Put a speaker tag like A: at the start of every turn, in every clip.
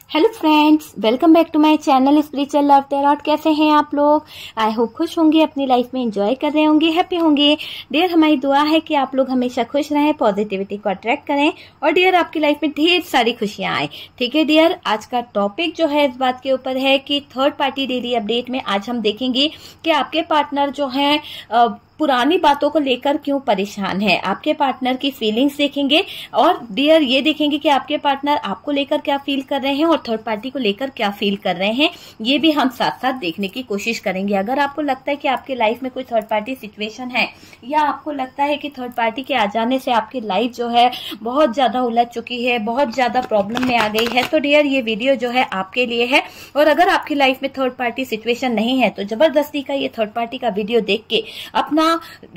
A: Hello friends, welcome back to my channel spiritual love tarot. कैसे हैं आप लोग? आई होप खुश होंगे, अपनी लाइफ में एंजॉय कर रहे होंगे, हैप्पी होंगे। डियर, हमारी दुआ है कि आप लोग हमेशा खुश रहें, पॉजिटिविटी को अट्रैक्ट करें और डियर आपकी लाइफ में ढेर सारी खुशियां आए। ठीक है डियर, आज का टॉपिक जो है इस बात के ऊपर है कि थर्ड पार्टी डेली अपडेट में आज हम देखेंगे कि आपके पार्टनर जो है पुरानी बातों को लेकर क्यों परेशान है। आपके पार्टनर की फीलिंग्स देखेंगे और डियर ये देखेंगे कि आपके पार्टनर आपको लेकर क्या फील कर रहे हैं और थर्ड पार्टी को लेकर क्या फील कर रहे हैं। ये भी हम साथ साथ देखने की कोशिश करेंगे। अगर आपको लगता है कि आपकी लाइफ में कोई थर्ड पार्टी सिचुएशन है या आपको लगता है कि थर्ड पार्टी के आ जाने से आपकी लाइफ जो है बहुत ज्यादा उलझ चुकी है, बहुत ज्यादा प्रॉब्लम में आ गई है, तो डियर ये वीडियो जो है आपके लिए है। और अगर आपकी लाइफ में थर्ड पार्टी सिचुएशन नहीं है तो जबरदस्ती का ये थर्ड पार्टी का वीडियो देख के अपना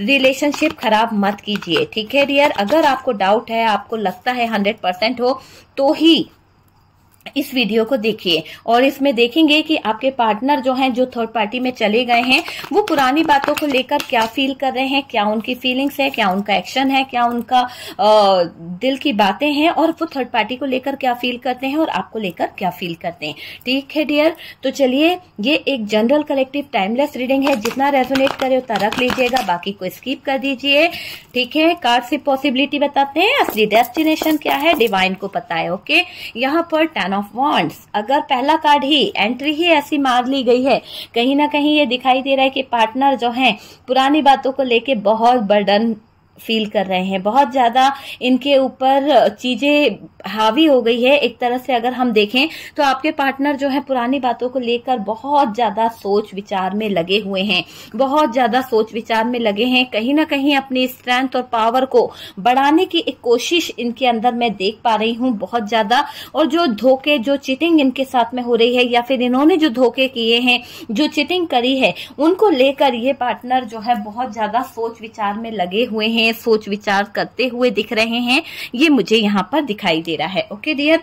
A: रिलेशनशिप खराब मत कीजिए। ठीक है डियर, अगर आपको डाउट है, आपको लगता है 100% हो तो ही इस वीडियो को देखिए और इसमें देखेंगे कि आपके पार्टनर जो हैं, जो थर्ड पार्टी में चले गए हैं, वो पुरानी बातों को लेकर क्या फील कर रहे हैं, क्या उनकी फीलिंग्स है, क्या उनका एक्शन है, क्या उनका दिल की बातें हैं और वो थर्ड पार्टी को लेकर क्या फील करते हैं और आपको लेकर क्या फील करते हैं। ठीक है डियर, तो चलिए, ये एक जनरल कलेक्टिव टाइमलेस रीडिंग है। जितना रेजोनेट करे उतना रख लीजिएगा, बाकी को स्किप कर दीजिए। ठीक है, कार्ड से पॉसिबिलिटी बताते हैं, असली डेस्टिनेशन क्या है डिवाइन को पता है। ओके, यहाँ पर टेन ऑफ वॉन्ड्स, अगर पहला कार्ड ही एंट्री ही ऐसी मार ली गई है, कहीं ना कहीं ये दिखाई दे रहा है कि पार्टनर जो है पुरानी बातों को लेके बहुत बर्डन फील कर रहे हैं, बहुत ज्यादा इनके ऊपर चीजें हावी हो गई है। एक तरह से अगर हम देखें तो आपके पार्टनर जो है पुरानी बातों को लेकर बहुत ज्यादा सोच विचार में लगे हुए हैं, बहुत ज्यादा सोच विचार में लगे हैं। कहीं ना कहीं अपनी स्ट्रेंथ और पावर को बढ़ाने की एक कोशिश इनके अंदर मैं देख पा रही हूँ बहुत ज्यादा। और जो धोखे, जो चीटिंग इनके साथ में हो रही है या फिर इन्होंने जो धोखे किए हैं, जो चीटिंग करी है, उनको लेकर ये पार्टनर जो है बहुत ज्यादा सोच विचार में लगे हुए हैं, सोच विचार करते हुए दिख रहे हैं। ये मुझे यहाँ पर दिखाई दे रहा है। Okay dear,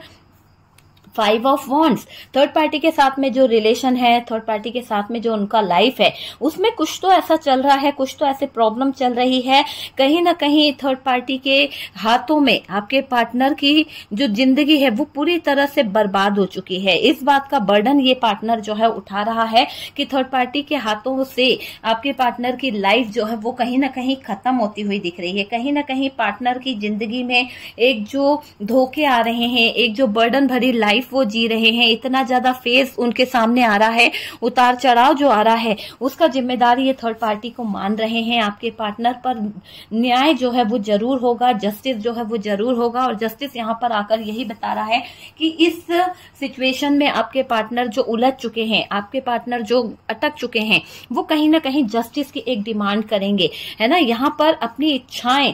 A: 5 of wands, third party के साथ में जो रिलेशन है, थर्ड पार्टी के साथ में जो उनका लाइफ है, उसमें कुछ तो ऐसा चल रहा है, कुछ तो ऐसे प्रॉब्लम चल रही है। कहीं ना कहीं थर्ड पार्टी के हाथों में आपके पार्टनर की जो जिंदगी है वो पूरी तरह से बर्बाद हो चुकी है। इस बात का बर्डन ये पार्टनर जो है उठा रहा है कि थर्ड पार्टी के हाथों से आपके पार्टनर की लाइफ जो है वो कहीं ना कहीं खत्म होती हुई दिख रही है। कहीं ना कहीं पार्टनर की जिंदगी में एक जो धोखे आ रहे हैं, एक जो बर्डन भरी लाइफ वो जी रहे हैं, इतना ज्यादा फेस उनके सामने आ रहा है, उतार चढ़ाव जो आ रहा है, उसका जिम्मेदारी ये थर्ड पार्टी को मान रहे हैं। आपके पार्टनर पर न्याय जो है वो जरूर होगा, जस्टिस जो है वो जरूर होगा। और जस्टिस यहाँ पर आकर यही बता रहा है कि इस सिचुएशन में आपके पार्टनर जो उलझ चुके हैं, आपके पार्टनर जो अटक चुके हैं, वो कहीं ना कहीं जस्टिस की एक डिमांड करेंगे, है ना। यहाँ पर अपनी इच्छाएं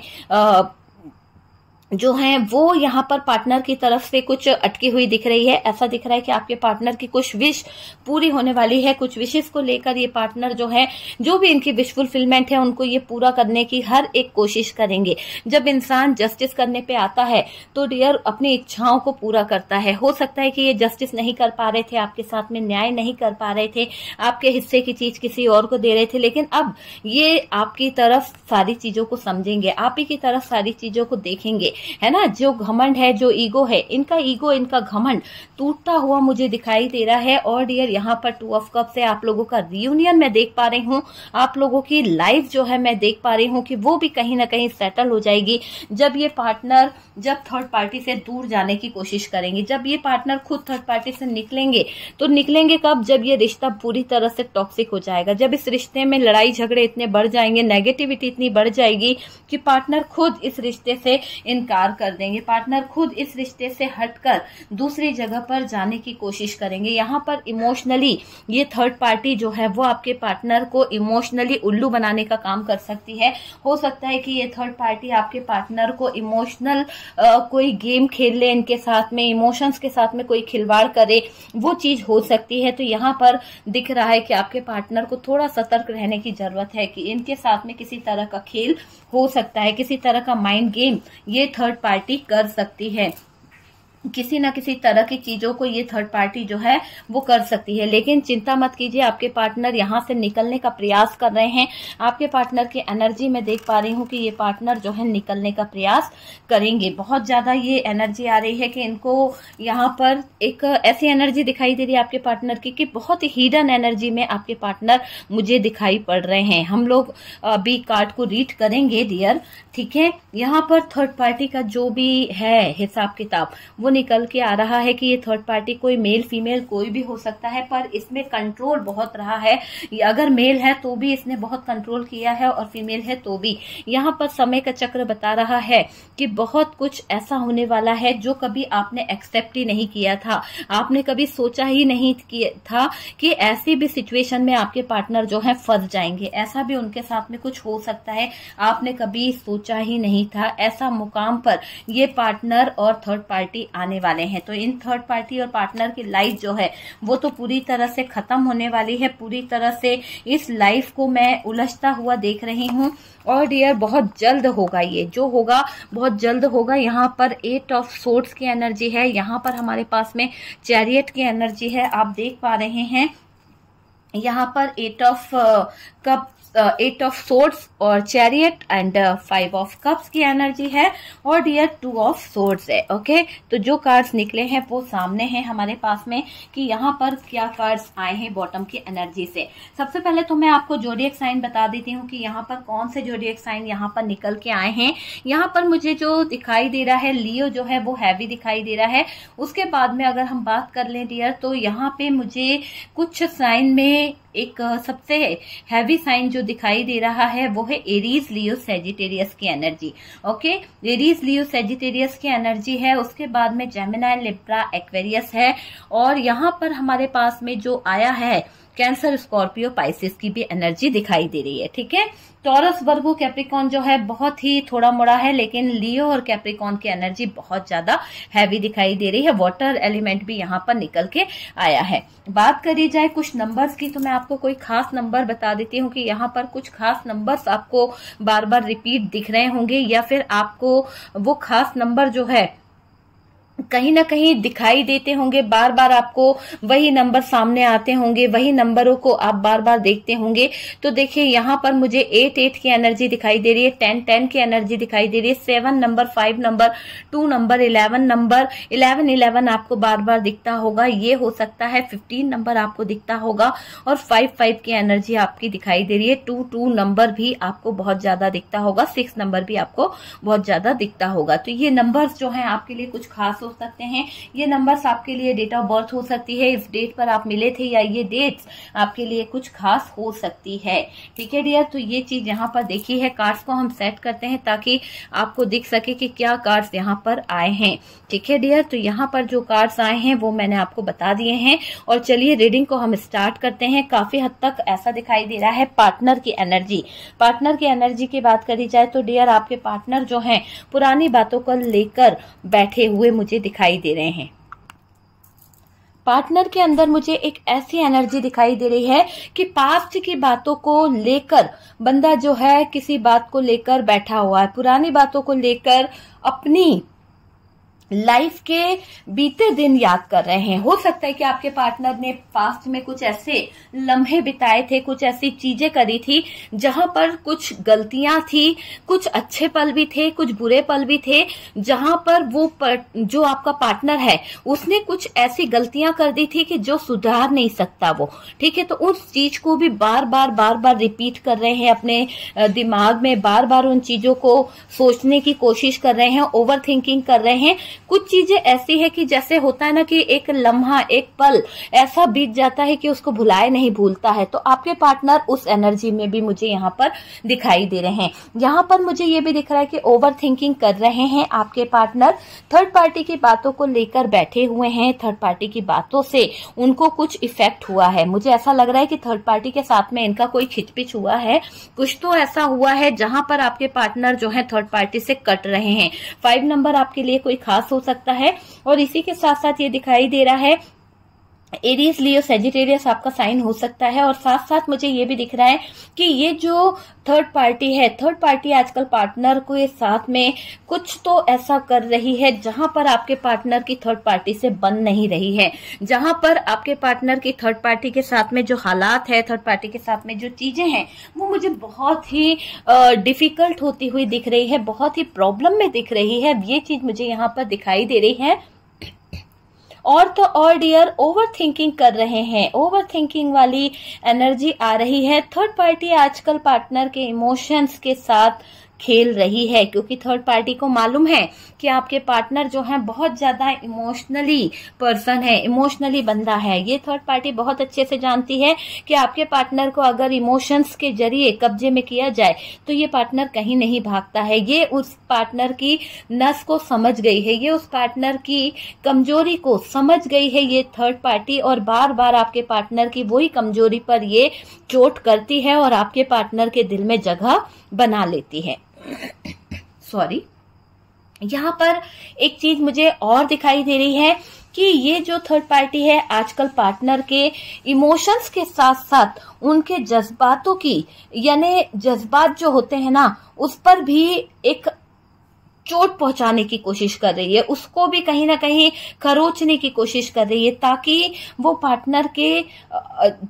A: जो हैं वो यहाँ पर पार्टनर की तरफ से कुछ अटकी हुई दिख रही है। ऐसा दिख रहा है कि आपके पार्टनर की कुछ विश पूरी होने वाली है। कुछ विशेष को लेकर ये पार्टनर जो है, जो भी इनकी विश फुलफिलमेंट है, उनको ये पूरा करने की हर एक कोशिश करेंगे। जब इंसान जस्टिस करने पे आता है तो डियर अपनी इच्छाओं को पूरा करता है। हो सकता है कि ये जस्टिस नहीं कर पा रहे थे, आपके साथ में न्याय नहीं कर पा रहे थे, आपके हिस्से की चीज किसी और को दे रहे थे, लेकिन अब ये आपकी तरफ सारी चीजों को समझेंगे, आप ही की तरफ सारी चीजों को देखेंगे, है ना। जो घमंड है, जो ईगो है, इनका ईगो, इनका घमंड टूटता हुआ मुझे दिखाई दे रहा है। और डियर यहाँ पर 2 ऑफ कप से आप लोगों का रियूनियन मैं देख पा रही हूँ। आप लोगों की लाइफ जो है मैं देख पा रही हूँ कि वो भी कहीं ना कहीं सेटल हो जाएगी जब ये पार्टनर, जब थर्ड पार्टी से दूर जाने की कोशिश करेंगे, जब ये पार्टनर खुद थर्ड पार्टी से निकलेंगे। तो निकलेंगे कब? जब ये रिश्ता पूरी तरह से टॉक्सिक हो जाएगा, जब इस रिश्ते में लड़ाई झगड़े इतने बढ़ जाएंगे, नेगेटिविटी इतनी बढ़ जाएगी कि पार्टनर खुद इस रिश्ते से इनकार कर देंगे, पार्टनर खुद इस रिश्ते से हटकर दूसरी जगह पर जाने की कोशिश करेंगे। यहाँ पर इमोशनली ये थर्ड पार्टी जो है वो आपके पार्टनर को इमोशनली उल्लू बनाने का काम कर सकती है। हो सकता है कि ये थर्ड पार्टी आपके पार्टनर को इमोशनल कोई गेम खेल ले, इनके साथ में इमोशंस के साथ में कोई खिलवाड़ करे, वो चीज हो सकती है। तो यहाँ पर दिख रहा है कि आपके पार्टनर को थोड़ा सतर्क रहने की जरूरत है कि इनके साथ में किसी तरह का खेल हो सकता है, किसी तरह का माइंड गेम ये थर्ड पार्टी कर सकती है। किसी ना किसी तरह की चीजों को ये थर्ड पार्टी जो है वो कर सकती है। लेकिन चिंता मत कीजिए, आपके पार्टनर यहाँ से निकलने का प्रयास कर रहे हैं। आपके पार्टनर की एनर्जी में देख पा रही हूँ कि ये पार्टनर जो है निकलने का प्रयास करेंगे। बहुत ज्यादा ये एनर्जी आ रही है कि इनको यहाँ पर एक ऐसी एनर्जी दिखाई दे रही है आपके पार्टनर की कि बहुत ही हिडन एनर्जी में आपके पार्टनर मुझे दिखाई पड़ रहे हैं। हम लोग अभी कार्ड को रीड करेंगे डियर, ठीक है। यहाँ पर थर्ड पार्टी का जो भी है हिसाब किताब वो निकल के आ रहा है कि ये थर्ड पार्टी कोई मेल फीमेल कोई भी हो सकता है, पर इसमें कंट्रोल बहुत रहा है। अगर मेल है तो भी इसने बहुत कंट्रोल किया है और फीमेल है तो भी। यहाँ पर समय का चक्र बता रहा है कि बहुत कुछ ऐसा होने वाला है जो कभी आपने एक्सेप्ट ही नहीं किया था। आपने कभी सोचा ही नहीं किया था कि ऐसी भी सिचुएशन में आपके पार्टनर जो है फंस जाएंगे। ऐसा भी उनके साथ में कुछ हो सकता है, आपने कभी सोचा ही नहीं था। ऐसा मुकाम पर ये पार्टनर और थर्ड पार्टी आने वाले हैं। तो इन थर्ड पार्टी और पार्टनर की लाइफ जो है वो तो पूरी तरह से खत्म होने वाली है। पूरी तरह से इस लाइफ को मैं उलझता हुआ देख रही हूँ और डियर बहुत जल्द होगा, ये जो होगा बहुत जल्द होगा। यहाँ पर 8 ऑफ सोर्ड्स की एनर्जी है, यहाँ पर हमारे पास में चैरियट की एनर्जी है, आप देख पा रहे हैं। यहाँ पर 8 ऑफ सोर्ड्स और चैरियट एंड 5 ऑफ कप्स की एनर्जी है और डियर 2 ऑफ सोर्ड्स है। ओके, तो जो कार्ड्स निकले हैं वो सामने हैं हमारे पास में कि यहाँ पर क्या कार्ड्स आए हैं बॉटम की एनर्जी से। सबसे पहले तो मैं आपको जोडिएक साइन बता देती हूँ कि यहाँ पर कौन से जोडिएक साइन यहाँ पर निकल के आए हैं। यहाँ पर मुझे जो दिखाई दे रहा है लियो जो है वो हैवी दिखाई दे रहा है। उसके बाद में अगर हम बात कर लें डियर तो यहाँ पे मुझे कुछ साइन में एक सबसे हैवी साइन जो दिखाई दे रहा है वो है एरीज लियो सेजिटेरियस की energy. Okay, Aries Leo Sagittarius की एनर्जी है। उसके बाद में जेमिनी लिब्रा एक्वेरियस है और यहाँ पर हमारे पास में जो आया है कैंसर स्कॉर्पियो पाइसिस की भी एनर्जी दिखाई दे रही है। ठीक है, टॉरस वर्गो कैप्रिकॉन जो है बहुत ही थोड़ा मोड़ा है, लेकिन लियो और कैप्रिकॉन की एनर्जी बहुत ज्यादा हैवी दिखाई दे रही है। वाटर एलिमेंट भी यहाँ पर निकल के आया है। बात करी जाए कुछ नंबर्स की तो मैं आपको कोई खास नंबर बता देती हूँ कि यहाँ पर कुछ खास नंबर्स आपको बार बार रिपीट दिख रहे होंगे या फिर आपको वो खास नंबर जो है कहीं ना कहीं दिखाई देते होंगे। बार बार आपको वही नंबर सामने आते होंगे, वही नंबरों को आप बार बार देखते होंगे। तो देखिए यहाँ पर मुझे 8 की एनर्जी दिखाई दे रही है, 10 की एनर्जी दिखाई दे रही है, 7 नंबर, 5 नंबर, 2 नंबर, 11 नंबर, 11 आपको बार बार दिखता होगा। ये हो सकता है 15 नंबर आपको दिखता होगा और 5 की एनर्जी आपकी दिखाई दे रही है। 2 नंबर भी आपको बहुत ज्यादा दिखता होगा, 6 नंबर भी आपको बहुत ज्यादा दिखता होगा। तो ये नंबर्स जो है आपके लिए कुछ खास हो सकते हैं। ये नंबर्स आपके लिए डेट ऑफ बर्थ हो सकती है, इस डेट पर आप मिले थे या ये डेट्स आपके लिए कुछ खास हो सकती है। ठीक है डियर, तो ये चीज यहाँ पर देखी है। कार्ड्स को हम सेट करते हैं ताकि आपको दिख सके कि क्या कार्ड्स यहाँ पर आए हैं। ठीक है डियर, तो यहाँ पर जो कार्ड्स आए हैं वो मैंने आपको बता दिए हैं और चलिए रीडिंग को हम स्टार्ट करते हैं। काफी हद तक ऐसा दिखाई दे रहा है पार्टनर की एनर्जी। पार्टनर की एनर्जी की बात करी जाए तो डियर आपके पार्टनर जो हैं पुरानी बातों को लेकर बैठे हुए मुझे दिखाई दे रहे हैं। पार्टनर के अंदर मुझे एक ऐसी एनर्जी दिखाई दे रही है कि पास्ट की बातों को लेकर बंदा जो है किसी बात को लेकर बैठा हुआ है, पुरानी बातों को लेकर अपनी लाइफ के बीते दिन याद कर रहे हैं। हो सकता है कि आपके पार्टनर ने पास्ट में कुछ ऐसे लम्हे बिताए थे, कुछ ऐसी चीजें करी थी जहां पर कुछ गलतियां थी, कुछ अच्छे पल भी थे, कुछ बुरे पल भी थे, जहां पर वो जो आपका पार्टनर है उसने कुछ ऐसी गलतियां कर दी थी कि जो सुधार नहीं सकता वो। ठीक है, तो उस चीज को भी बार बार रिपीट कर रहे हैं अपने दिमाग में, बार बार उन चीजों को सोचने की कोशिश कर रहे हैं, ओवर थिंकिंग कर रहे हैं। कुछ चीजें ऐसी है कि जैसे होता है ना कि एक लम्हा, एक पल ऐसा बीत जाता है कि उसको भुलाए नहीं भूलता है। तो आपके पार्टनर उस एनर्जी में भी मुझे यहाँ पर दिखाई दे रहे हैं। यहाँ पर मुझे ये भी दिख रहा है कि ओवर थिंकिंग कर रहे हैं आपके पार्टनर, थर्ड पार्टी की बातों को लेकर बैठे हुए हैं। थर्ड पार्टी की बातों से उनको कुछ इफेक्ट हुआ है। मुझे ऐसा लग रहा है कि थर्ड पार्टी के साथ में इनका कोई खिचपिच हुआ है, कुछ तो ऐसा हुआ है जहां पर आपके पार्टनर जो है थर्ड पार्टी से कट रहे हैं। 5 नंबर आपके लिए कोई खास हो सकता है और इसी के साथ साथ ये दिखाई दे रहा है एरीज, लियो, सेजिटेरियस आपका साइन हो सकता है। और साथ साथ मुझे ये भी दिख रहा है कि ये जो थर्ड पार्टी है, थर्ड पार्टी आजकल पार्टनर के साथ में कुछ तो ऐसा कर रही है जहां पर आपके पार्टनर की थर्ड पार्टी से बन नहीं रही है, जहां पर आपके पार्टनर की थर्ड पार्टी के साथ में जो हालात है, थर्ड पार्टी के साथ में जो चीजें हैं, वो मुझे बहुत ही डिफिकल्ट होती हुई दिख रही है, बहुत ही प्रॉब्लम में दिख रही है। ये चीज मुझे यहाँ पर दिखाई दे रही है। और तो और डियर, ओवर थिंकिंग कर रहे हैं, ओवर थिंकिंग वाली एनर्जी आ रही है। थर्ड पार्टी आजकल पार्टनर के इमोशंस के साथ खेल रही है, क्योंकि थर्ड पार्टी को मालूम है कि आपके पार्टनर जो है बहुत ज्यादा इमोशनली पर्सन है, इमोशनली बंदा है। ये थर्ड पार्टी बहुत अच्छे से जानती है कि आपके पार्टनर को अगर इमोशंस के जरिए कब्जे में किया जाए तो ये पार्टनर कहीं नहीं भागता है। ये उस पार्टनर की नस को समझ गई है, ये उस पार्टनर की कमजोरी को समझ गई है ये थर्ड पार्टी, और बार बार आपके पार्टनर की वही कमजोरी पर ये चोट करती है और आपके पार्टनर के दिल में जगह बना लेती है। सॉरी, यहाँ पर एक चीज मुझे और दिखाई दे रही है कि ये जो थर्ड पार्टी है आजकल पार्टनर के इमोशंस के साथ साथ उनके जज्बातों की, यानी जज्बात जो होते हैं ना, उस पर भी एक चोट पहुंचाने की कोशिश कर रही है, उसको भी कहीं ना कहीं खरोचने की कोशिश कर रही है, ताकि वो पार्टनर के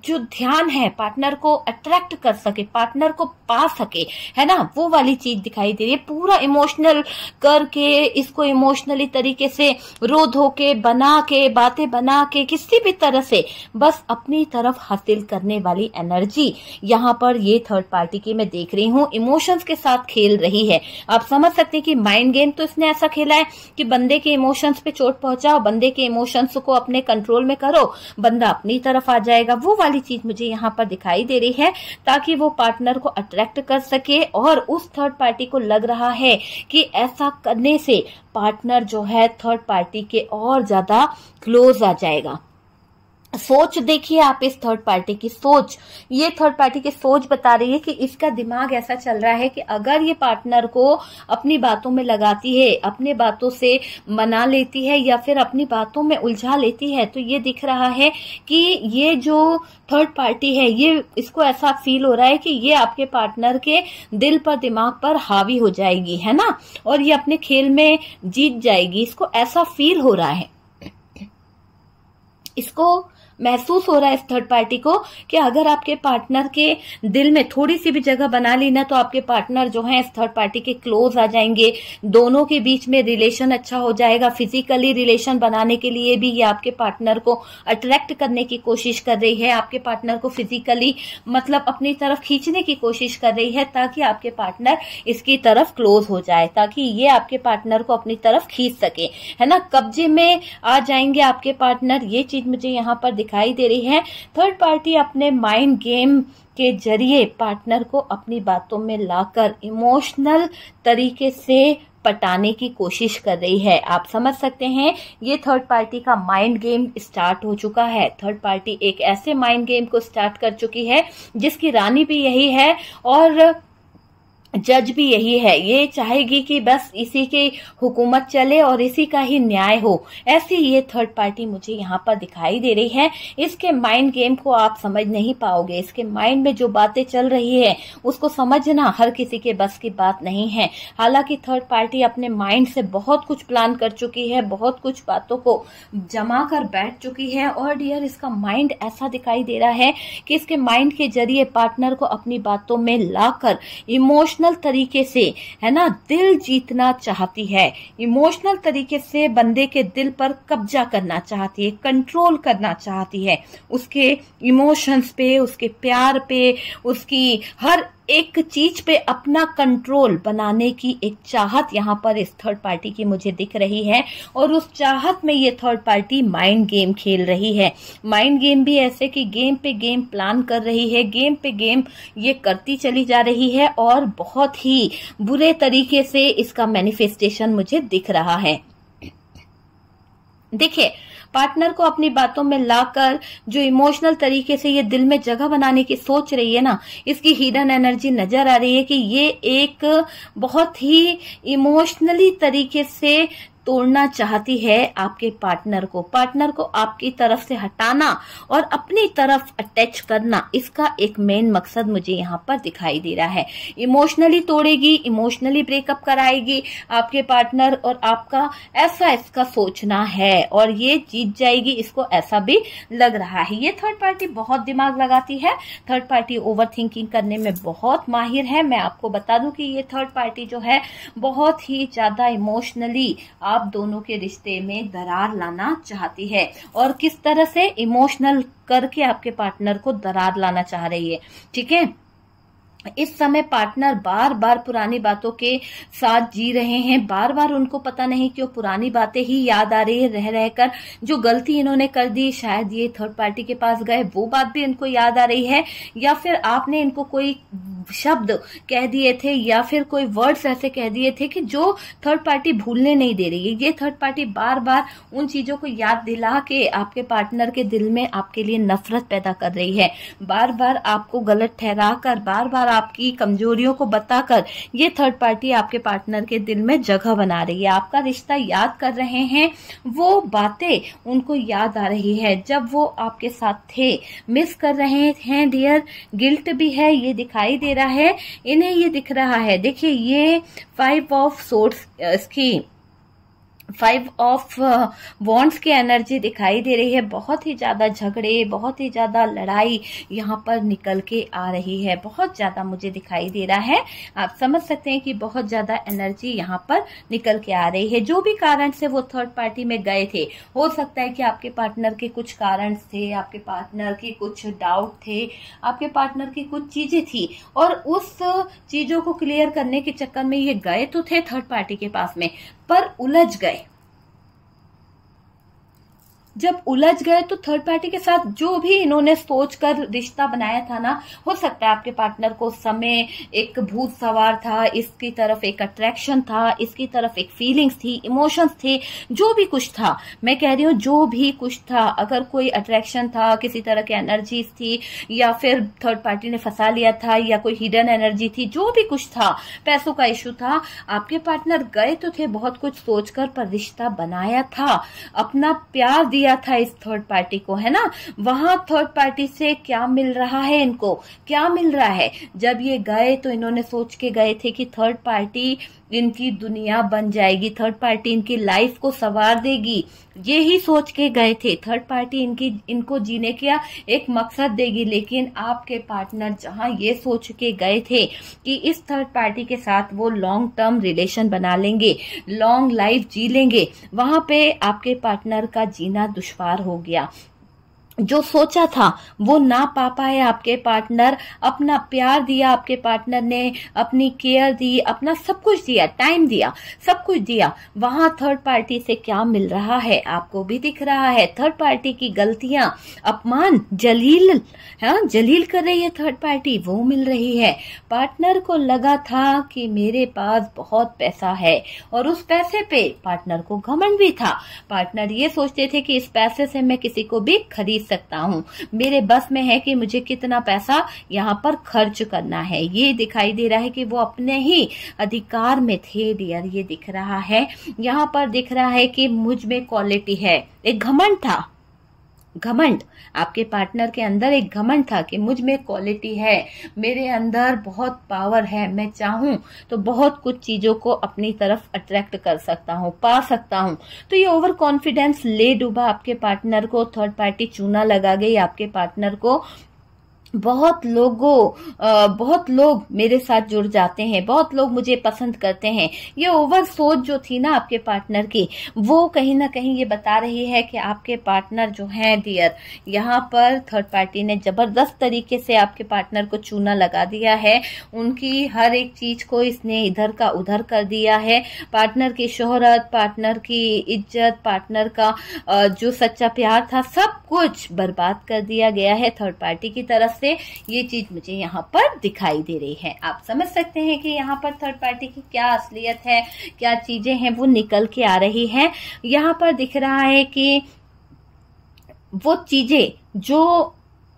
A: जो ध्यान है, पार्टनर को अट्रैक्ट कर सके, पार्टनर को पा सके, है ना, वो वाली चीज दिखाई दे रही है। पूरा इमोशनल करके, इसको इमोशनली तरीके से रो धो के, बना के, बातें बना के, किसी भी तरह से बस अपनी तरफ हासिल करने वाली एनर्जी यहाँ पर ये थर्ड पार्टी की मैं देख रही हूँ, इमोशंस के साथ खेल रही है। आप समझ सकते हैं कि माइंड गेम तो इसने ऐसा खेला है कि बंदे के इमोशंस पे चोट पहुंचाओ, बंदे के इमोशंस को अपने कंट्रोल में करो, बंदा अपनी तरफ आ जाएगा। वो वाली चीज मुझे यहाँ पर दिखाई दे रही है, ताकि वो पार्टनर को अट्रैक्ट कर सके। और उस थर्ड पार्टी को लग रहा है कि ऐसा करने से पार्टनर जो है थर्ड पार्टी के और ज्यादा क्लोज आ जाएगा। सोच देखिए आप इस थर्ड पार्टी की सोच, ये थर्ड पार्टी की सोच बता रही है कि इसका दिमाग ऐसा चल रहा है कि अगर ये पार्टनर को अपनी बातों में लगाती है, अपनी बातों से मना लेती है या फिर अपनी बातों में उलझा लेती है, तो ये दिख रहा है कि ये जो थर्ड पार्टी है, ये इसको ऐसा फील हो रहा है कि ये आपके पार्टनर के दिल पर, दिमाग पर हावी हो जाएगी, है ना, और ये अपने खेल में जीत जाएगी। इसको ऐसा फील हो रहा है, इसको महसूस हो रहा है इस थर्ड पार्टी को कि अगर आपके पार्टनर के दिल में थोड़ी सी भी जगह बना ली ना, तो आपके पार्टनर जो है इस थर्ड पार्टी के क्लोज आ जाएंगे, दोनों के बीच में रिलेशन अच्छा हो जाएगा। फिजिकली रिलेशन बनाने के लिए भी ये आपके पार्टनर को अट्रैक्ट करने की कोशिश कर रही है, आपके पार्टनर को फिजिकली मतलब अपनी तरफ खींचने की कोशिश कर रही है, ताकि आपके पार्टनर इसकी तरफ क्लोज हो जाए, ताकि ये आपके पार्टनर को अपनी तरफ खींच सके, है ना, कब्जे में आ जाएंगे आपके पार्टनर। ये चीज मुझे यहाँ पर दिखाई दे रही है। थर्ड पार्टी अपने माइंड गेम के जरिए पार्टनर को अपनी बातों में लाकर इमोशनल तरीके से पटाने की कोशिश कर रही है। आप समझ सकते हैं ये थर्ड पार्टी का माइंड गेम स्टार्ट हो चुका है। थर्ड पार्टी एक ऐसे माइंड गेम को स्टार्ट कर चुकी है जिसकी रानी भी यही है और जज भी यही है। ये चाहेगी कि बस इसी की हुकूमत चले और इसी का ही न्याय हो। ऐसी ये थर्ड पार्टी मुझे यहाँ पर दिखाई दे रही है। इसके माइंड गेम को आप समझ नहीं पाओगे। इसके माइंड में जो बातें चल रही है उसको समझना हर किसी के बस की बात नहीं है। हालांकि थर्ड पार्टी अपने माइंड से बहुत कुछ प्लान कर चुकी है, बहुत कुछ बातों को जमा कर बैठ चुकी है। और डियर, इसका माइंड ऐसा दिखाई दे रहा है कि इसके माइंड के जरिए पार्टनर को अपनी बातों में लाकर इमोशनल तरीके से, है ना, दिल जीतना चाहती है। इमोशनल तरीके से बंदे के दिल पर कब्जा करना चाहती है, कंट्रोल करना चाहती है, उसके इमोशंस पे, उसके प्यार पे, उसकी हर एक चीज पे अपना कंट्रोल बनाने की एक चाहत यहाँ पर इस थर्ड पार्टी की मुझे दिख रही है। और उस चाहत में ये थर्ड पार्टी माइंड गेम खेल रही है। माइंड गेम भी ऐसे कि गेम पे गेम प्लान कर रही है, गेम पे गेम ये करती चली जा रही है और बहुत ही बुरे तरीके से इसका मैनिफेस्टेशन मुझे दिख रहा है। देखिए, पार्टनर को अपनी बातों में लाकर जो इमोशनल तरीके से ये दिल में जगह बनाने की सोच रही है ना, इसकी हिडन एनर्जी नजर आ रही है कि ये एक बहुत ही इमोशनली तरीके से तोड़ना चाहती है आपके पार्टनर को आपकी तरफ से हटाना और अपनी तरफ अटैच करना, इसका एक मेन मकसद मुझे यहाँ पर दिखाई दे रहा है। इमोशनली तोड़ेगी, इमोशनली ब्रेकअप कराएगी आपके पार्टनर, और आपका ऐसा इसका सोचना है और ये जीत जाएगी, इसको ऐसा भी लग रहा है। ये थर्ड पार्टी बहुत दिमाग लगाती है, थर्ड पार्टी ओवर थिंकिंग करने में बहुत माहिर है। मैं आपको बता दूं कि ये थर्ड पार्टी जो है बहुत ही ज्यादा इमोशनली आप दोनों के रिश्ते में दरार लाना चाहती है। और किस तरह से इमोशनल करके आपके पार्टनर को दरार लाना चाह रही है, ठीक है। इस समय पार्टनर बार बार पुरानी बातों के साथ जी रहे हैं, बार बार उनको पता नहीं क्यों पुरानी बातें ही याद आ रही है, रह रहकर जो गलती इन्होंने कर दी, शायद ये थर्ड पार्टी के पास गए वो बात भी इनको याद आ रही है, या फिर आपने इनको कोई शब्द कह दिए थे या फिर कोई वर्ड्स ऐसे कह दिए थे कि जो थर्ड पार्टी भूलने नहीं दे रही है। ये थर्ड पार्टी बार बार उन चीजों को याद दिला के आपके पार्टनर के दिल में आपके लिए नफरत पैदा कर रही है, बार बार आपको गलत ठहरा कर, बार बार आपकी कमजोरियों को बताकर ये थर्ड पार्टी आपके पार्टनर के दिल में जगह बना रही है। आपका रिश्ता याद कर रहे हैं, वो बातें उनको याद आ रही है जब वो आपके साथ थे, मिस कर रहे हैं डियर, गिल्ट भी है, ये दिखाई दे रहा है इन्हें, ये दिख रहा है। देखिए ये 5 ऑफ सोर्ड्स इसकी 5 ऑफ वॉन्ड्स की एनर्जी दिखाई दे रही है। बहुत ही ज्यादा झगड़े, बहुत ही ज्यादा लड़ाई यहाँ पर निकल के आ रही है, बहुत ज्यादा मुझे दिखाई दे रहा है। आप समझ सकते हैं कि बहुत ज्यादा एनर्जी यहाँ पर निकल के आ रही है। जो भी कारण से वो थर्ड पार्टी में गए थे, हो सकता है कि आपके पार्टनर के कुछ कारण थे, आपके पार्टनर के कुछ डाउट थे, आपके पार्टनर की कुछ चीजें थी, और उस चीजों को क्लियर करने के चक्कर में ये गए तो थे थर्ड पार्टी के पास में, पर उलझ गए। जब उलझ गए तो थर्ड पार्टी के साथ जो भी इन्होंने सोचकर रिश्ता बनाया था ना, हो सकता है आपके पार्टनर को समय एक भूत सवार था, इसकी तरफ एक अट्रैक्शन था, इसकी तरफ एक फीलिंग्स थी, इमोशंस थे, जो भी कुछ था, मैं कह रही हूँ जो भी कुछ था, अगर कोई अट्रैक्शन था, किसी तरह की एनर्जीज थी, या फिर थर्ड पार्टी ने फंसा लिया था, या कोई हिडन एनर्जी थी, जो भी कुछ था, पैसों का इशू था, आपके पार्टनर गए तो थे बहुत कुछ सोचकर, पर रिश्ता बनाया था, अपना प्यार दिया था इस थर्ड पार्टी को, है ना। वहां थर्ड पार्टी से क्या मिल रहा है, इनको क्या मिल रहा है। जब ये गए तो इन्होंने सोच के गए थे कि थर्ड पार्टी इनकी दुनिया बन जाएगी, थर्ड पार्टी इनकी लाइफ को संवार देगी, ये ही सोच के गए थे। थर्ड पार्टी इनको जीने का एक मकसद देगी, लेकिन आपके पार्टनर जहां ये सोच के गए थे कि इस थर्ड पार्टी के साथ वो लॉन्ग टर्म रिलेशन बना लेंगे, लॉन्ग लाइफ जी लेंगे, वहां पे आपके पार्टनर का जीना दुश्वार हो गया। जो सोचा था वो ना पा पाए आपके पार्टनर, अपना प्यार दिया आपके पार्टनर ने, अपनी केयर दी, अपना सब कुछ दिया, टाइम दिया, सब कुछ दिया, वहां थर्ड पार्टी से क्या मिल रहा है आपको भी दिख रहा है। थर्ड पार्टी की गलतियां, अपमान, जलील कर रही है थर्ड पार्टी, वो मिल रही है। पार्टनर को लगा था कि मेरे पास बहुत पैसा है, और उस पैसे पे पार्टनर को घमंड भी था। पार्टनर ये सोचते थे कि इस पैसे से मैं किसी को भी खरीद सकता हूं, मेरे बस में है कि मुझे कितना पैसा यहाँ पर खर्च करना है। ये दिखाई दे रहा है कि वो अपने ही अधिकार में थे डियर, ये दिख रहा है यहाँ पर, दिख रहा है कि मुझ में क्वालिटी है। एक घमंड था, घमंड आपके पार्टनर के अंदर एक घमंड था कि मुझ में क्वालिटी है, मेरे अंदर बहुत पावर है, मैं चाहूं तो बहुत कुछ चीजों को अपनी तरफ अट्रैक्ट कर सकता हूं, पा सकता हूं। तो ये ओवर कॉन्फिडेंस ले डूबा आपके पार्टनर को, थर्ड पार्टी चूना लगा गई आपके पार्टनर को। बहुत लोग मेरे साथ जुड़ जाते हैं, बहुत लोग मुझे पसंद करते हैं। ये ओवर सोच जो थी ना आपके पार्टनर की, वो कहीं ना कहीं ये बता रही है कि आपके पार्टनर जो हैं डियर, यहाँ पर थर्ड पार्टी ने जबरदस्त तरीके से आपके पार्टनर को चूना लगा दिया है। उनकी हर एक चीज को इसने इधर का उधर कर दिया है। पार्टनर की शोहरत, पार्टनर की इज्जत, पार्टनर का जो सच्चा प्यार था, सब कुछ बर्बाद कर दिया गया है थर्ड पार्टी की तरफ। ये चीज मुझे यहाँ पर दिखाई दे रही है। आप समझ सकते हैं कि यहाँ पर थर्ड पार्टी की क्या असलियत है, क्या चीजें हैं वो निकल के आ रही है। यहाँ पर दिख रहा है कि वो चीजें जो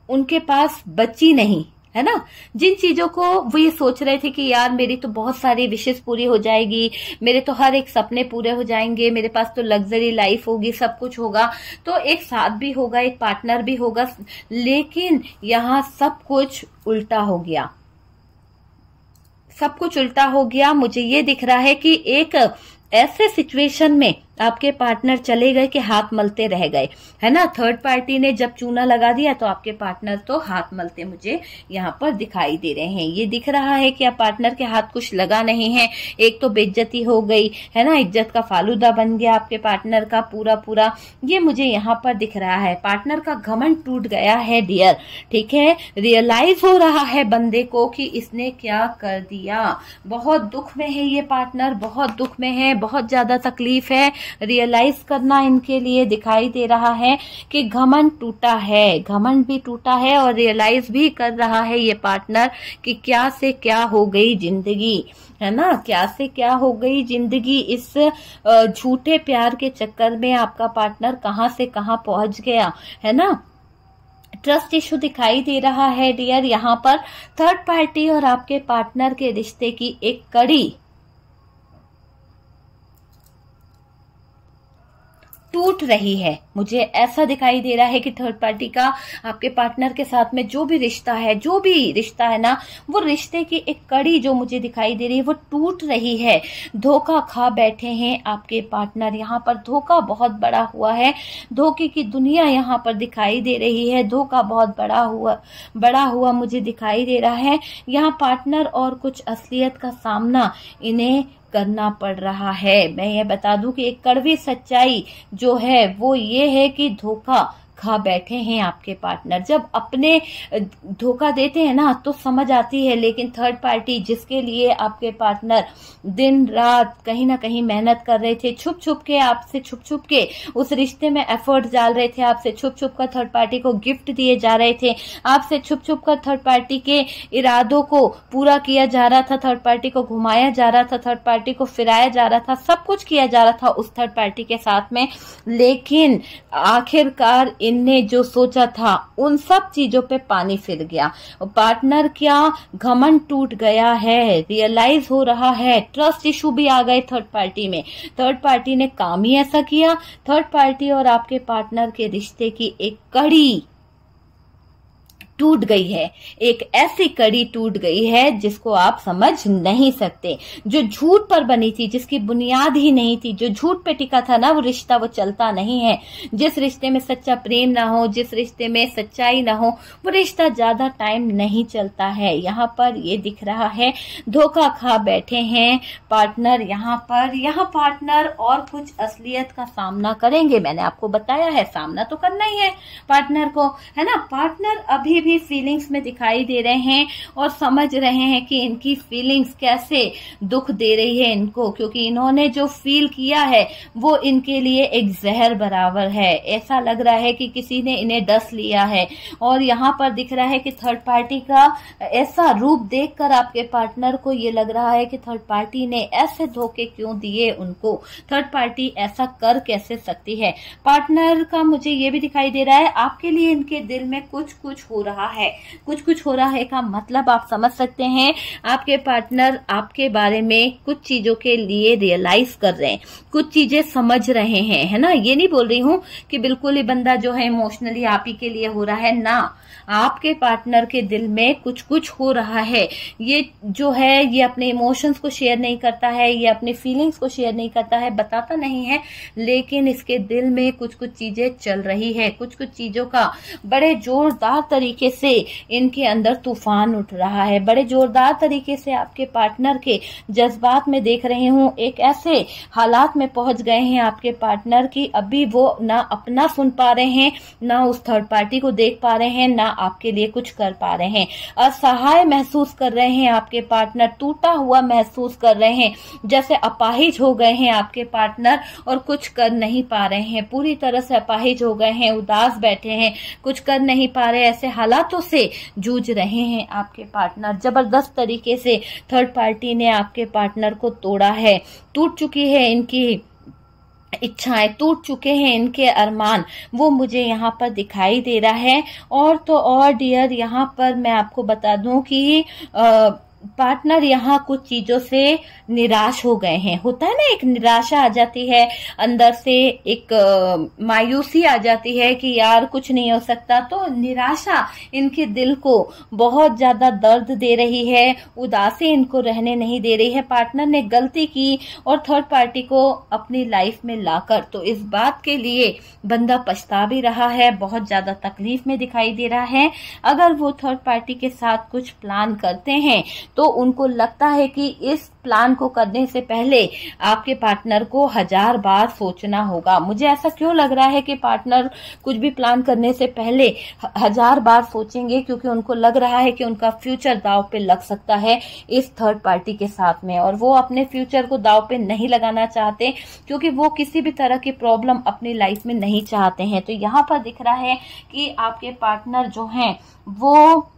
A: उनके पास बची नहीं है ना। जिन चीजों को वो ये सोच रहे थे कि यार मेरी तो बहुत सारी विशेष पूरी हो जाएगी, मेरे तो हर एक सपने पूरे हो जाएंगे, मेरे पास तो लग्जरी लाइफ होगी, सब कुछ होगा, तो एक साथ भी होगा, एक पार्टनर भी होगा, लेकिन यहाँ सब कुछ उल्टा हो गया। सब कुछ उल्टा हो गया। मुझे ये दिख रहा है कि एक ऐसे सिचुएशन में आपके पार्टनर चले गए कि हाथ मलते रह गए, है ना। थर्ड पार्टी ने जब चूना लगा दिया तो आपके पार्टनर तो हाथ मलते मुझे यहाँ पर दिखाई दे रहे हैं। ये दिख रहा है कि आप पार्टनर के हाथ कुछ लगा नहीं है। एक तो बेइज्जती हो गई, है ना, इज्जत का फालूदा बन गया आपके पार्टनर का पूरा पूरा, ये मुझे यहाँ पर दिख रहा है। पार्टनर का घमंड टूट गया है डियर, ठीक है। रियलाइज हो रहा है बंदे को कि इसने क्या कर दिया। बहुत दुख में है ये पार्टनर, बहुत दुख में है, बहुत ज्यादा तकलीफ है। रियलाइज करना इनके लिए दिखाई दे रहा है कि घमंड टूटा है, घमंड भी टूटा है और रियलाइज भी कर रहा है ये पार्टनर कि क्या से क्या हो गई जिंदगी, है ना, क्या से क्या हो गई जिंदगी। इस झूठे प्यार के चक्कर में आपका पार्टनर कहां से कहां पहुंच गया, है ना। ट्रस्ट इशू दिखाई दे रहा है डियर। यहाँ पर थर्ड पार्टी और आपके पार्टनर के रिश्ते की एक कड़ी टूट रही है। मुझे ऐसा दिखाई दे रहा है कि थर्ड पार्टी का आपके पार्टनर के साथ में जो भी रिश्ता है ना, वो रिश्ते की एक कड़ी जो मुझे दिखाई दे रही है वो टूट रही है। धोखा खा बैठे हैं आपके पार्टनर, यहाँ पर धोखा बहुत बड़ा हुआ है। धोखे की दुनिया यहाँ पर दिखाई दे रही है। धोखा बहुत बड़ा हुआ मुझे दिखाई दे रहा है। यहाँ पार्टनर और कुछ असलियत का सामना इन्हें करना पड़ रहा है। मैं ये बता दूं कि एक कड़वी सच्चाई जो है वो ये है कि धोखा खा बैठे हैं आपके पार्टनर। जब अपने धोखा देते हैं ना तो समझ आती है, लेकिन थर्ड पार्टी जिसके लिए आपके पार्टनर दिन रात कहीं ना कहीं मेहनत कर रहे थे, छुप छुप के आपसे छुप छुप के उस रिश्ते में एफर्ट डाल रहे थे, आपसे छुप छुप कर थर्ड पार्टी को गिफ्ट दिए जा रहे थे, आपसे छुप छुप कर थर्ड पार्टी के इरादों को पूरा किया जा रहा था, थर्ड पार्टी को घुमाया जा रहा था, थर्ड पार्टी को फिराया जा रहा था, सब कुछ किया जा रहा था उस थर्ड पार्टी के साथ में। लेकिन आखिरकार इनने जो सोचा था उन सब चीजों पे पानी फिर गया। पार्टनर क्या घमंड टूट गया है, रियलाइज हो रहा है। ट्रस्ट इशू भी आ गए थर्ड पार्टी में। थर्ड पार्टी ने काम ही ऐसा किया। थर्ड पार्टी और आपके पार्टनर के रिश्ते की एक कड़ी टूट गई है। एक ऐसी कड़ी टूट गई है जिसको आप समझ नहीं सकते। जो झूठ पर बनी थी, जिसकी बुनियाद ही नहीं थी, जो झूठ पे टिका था ना वो रिश्ता, वो चलता नहीं है। जिस रिश्ते में सच्चा प्रेम ना हो, जिस रिश्ते में सच्चाई ना हो, वो रिश्ता ज्यादा टाइम नहीं चलता है। यहाँ पर ये दिख रहा है धोखा खा बैठे हैं पार्टनर। यहाँ पार्टनर और कुछ असलियत का सामना करेंगे। मैंने आपको बताया है सामना तो करना ही है पार्टनर को, है ना। पार्टनर अभी भी फीलिंग्स में दिखाई दे रहे हैं और समझ रहे हैं कि इनकी फीलिंग्स कैसे दुख दे रही है इनको, क्योंकि इन्होंने जो फील किया है वो इनके लिए एक जहर बराबर है। ऐसा लग रहा है कि किसी ने इन्हें डस लिया है। और यहाँ पर दिख रहा है कि थर्ड पार्टी का ऐसा रूप देखकर आपके पार्टनर को ये लग रहा है कि थर्ड पार्टी ने ऐसे धोखे क्यों दिए उनको, थर्ड पार्टी ऐसा कर कैसे सकती है। पार्टनर का मुझे ये भी दिखाई दे रहा है आपके लिए इनके दिल में कुछ हो रहा है। कुछ हो रहा है का मतलब आप समझ सकते हैं। आपके पार्टनर आपके बारे में कुछ चीजों के लिए रियलाइज कर रहे हैं, कुछ चीजें समझ रहे हैं, है ना। ये नहीं बोल रही हूं कि बिल्कुल ही बंदा जो है इमोशनली आप ही के लिए हो रहा है ना। आपके पार्टनर के दिल में कुछ हो रहा है। ये जो है ये अपने इमोशंस को शेयर नहीं करता है, ये अपने फीलिंग्स को शेयर नहीं करता है, बताता नहीं है, लेकिन इसके दिल में कुछ चीजें चल रही है। कुछ चीजों का बड़े जोरदार तरीके से इनके अंदर तूफान उठ रहा है। बड़े जोरदार तरीके से आपके पार्टनर के जज्बात में देख रही हूँ। एक ऐसे हालात में पहुंच गए हैं आपके पार्टनर की अभी वो ना अपना सुन पा रहे हैं, ना उस थर्ड पार्टी को देख पा रहे हैं, ना आपके लिए कुछ कर पा रहे हैं। असहाय महसूस कर रहे हैं आपके पार्टनर, टूटा हुआ महसूस कर रहे हैं, जैसे अपाहिज हो गए हैं आपके पार्टनर और कुछ कर नहीं पा रहे हैं। पूरी तरह से अपाहिज हो गए हैं, उदास बैठे हैं, कुछ कर नहीं पा रहे। ऐसे हालातों से जूझ रहे हैं आपके पार्टनर। जबरदस्त तरीके से थर्ड पार्टी ने आपके पार्टनर को तोड़ा है, टूट चुकी है इनकी इच्छाएं टूट चुके हैं, इनके अरमान, वो मुझे यहाँ पर दिखाई दे रहा है। और तो और डियर, यहाँ पर मैं आपको बता दूं कि पार्टनर यहाँ कुछ चीजों से निराश हो गए हैं। होता है ना, एक निराशा आ जाती है अंदर से, एक मायूसी आ जाती है कि यार कुछ नहीं हो सकता। तो निराशा इनके दिल को बहुत ज्यादा दर्द दे रही है, उदासी इनको रहने नहीं दे रही है। पार्टनर ने गलती की और थर्ड पार्टी को अपनी लाइफ में लाकर, तो इस बात के लिए बंदा पछता भी रहा है, बहुत ज्यादा तकलीफ में दिखाई दे रहा है। अगर वो थर्ड पार्टी के साथ कुछ प्लान करते हैं तो उनको लगता है कि इस प्लान को करने से पहले आपके पार्टनर को 1000 बार सोचना होगा। मुझे ऐसा क्यों लग रहा है कि पार्टनर कुछ भी प्लान करने से पहले 1000 बार सोचेंगे, क्योंकि उनको लग रहा है कि उनका फ्यूचर दांव पे लग सकता है इस थर्ड पार्टी के साथ में, और वो अपने फ्यूचर को दांव पे नहीं लगाना चाहते, क्योंकि वो किसी भी तरह की प्रॉब्लम अपनी लाइफ में नहीं चाहते हैं। तो यहाँ पर दिख रहा है कि आपके पार्टनर जो हैं वो